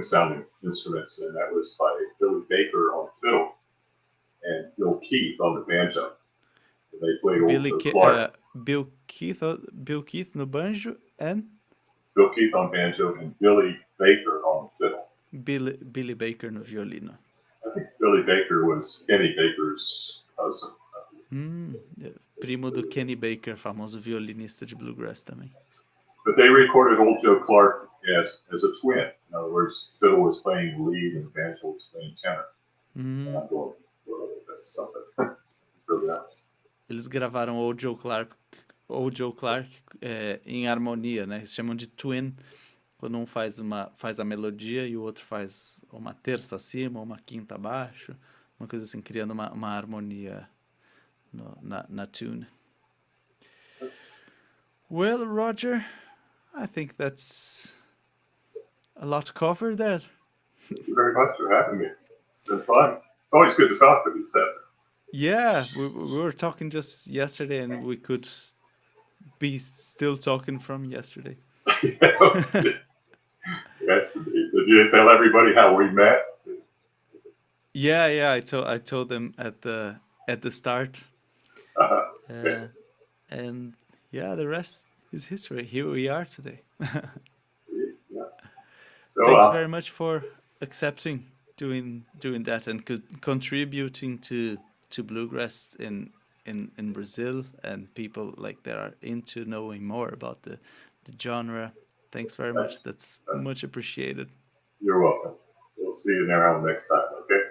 [SPEAKER 3] sounding instruments, and that was by Billy Baker on fiddle and Bill Keith on the banjo. And they played Old Joe Clark.
[SPEAKER 2] Bill Keith no banjo and
[SPEAKER 3] Bill Keith on banjo and Billy Baker on fiddle.
[SPEAKER 2] Billy Baker no violino.
[SPEAKER 3] I think Billy Baker was Kenny Baker's cousin.
[SPEAKER 2] Primo do Kenny Baker, famoso violinista de bluegrass também.
[SPEAKER 3] But they recorded Old Joe Clark as a twin. In other words, fiddle was playing lead and banjo was playing tenor. And I'm going, well, that's something. Really nice.
[SPEAKER 2] Eles gravaram Old Joe Clark em harmonia, né? Eles chamam de twin, quando um faz a melodia e o outro faz uma terça acima, uma quinta abaixo, uma coisa assim, criando uma harmonia na tune. Well, Roger, I think that's a lot covered there.
[SPEAKER 3] Thank you very much for having me. It's been fun. It's always good to talk with you, Cesar.
[SPEAKER 2] Yeah, we were talking just yesterday, and we could be still talking from yesterday.
[SPEAKER 3] Yes, indeed. Did you tell everybody how we met?
[SPEAKER 2] Yeah. I told them at the start,
[SPEAKER 3] Uh-huh.
[SPEAKER 2] and yeah, the rest is history. Here we are today.
[SPEAKER 3] Yeah. So,
[SPEAKER 2] Thanks very much for accepting doing that and contributing to bluegrass in Brazil, and people like that are into knowing more about the genre. Thanks very much. That's much appreciated.
[SPEAKER 3] You're welcome. We'll see you around next time, okay?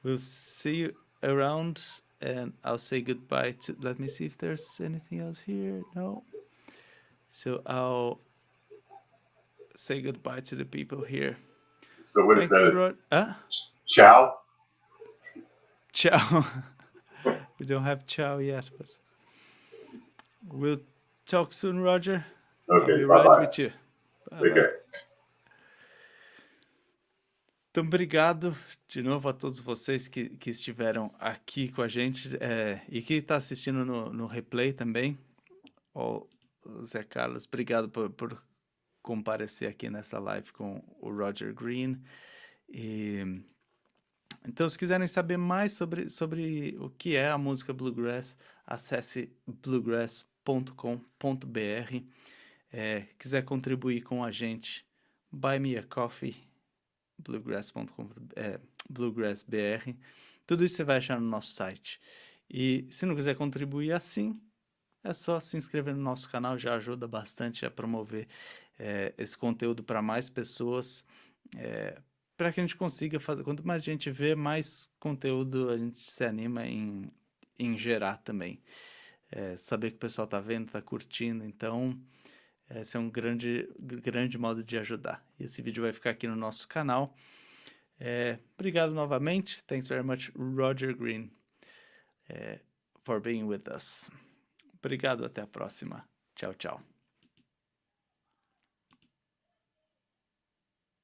[SPEAKER 2] We'll see you around, and I'll say goodbye to. Let me see if there's anything else here. No. So I'll say goodbye to the people here.
[SPEAKER 3] So what is that? Ciao?
[SPEAKER 2] Ciao. We don't have ciao yet, but we'll talk soon, Roger.
[SPEAKER 3] Okay,
[SPEAKER 2] I'll be
[SPEAKER 3] bye-bye.
[SPEAKER 2] right with you.
[SPEAKER 3] Take care.
[SPEAKER 2] Então, obrigado de novo a todos vocês que estiveram aqui com a gente e que está assistindo no replay também. O Zé Carlos, obrigado por comparecer aqui nessa live com o Roger Green. Então, se quiserem saber mais sobre o que é a música Bluegrass, acesse bluegrass.com.br. Quiser contribuir com a gente, buy me a coffee, bluegrassbr. Tudo isso você vai achar no nosso site. E se não quiser contribuir assim, é só se inscrever no nosso canal, já ajuda bastante a promover esse conteúdo para mais pessoas, para que a gente consiga fazer. Quanto mais gente vê, mais conteúdo a gente se anima em gerar também. Saber que o pessoal está vendo, está curtindo, então esse é um grande modo de ajudar. E esse vídeo vai ficar aqui no nosso canal. Obrigado novamente. Thanks very much, Roger Green, for being with us. Obrigado, até a próxima. Tchau, tchau.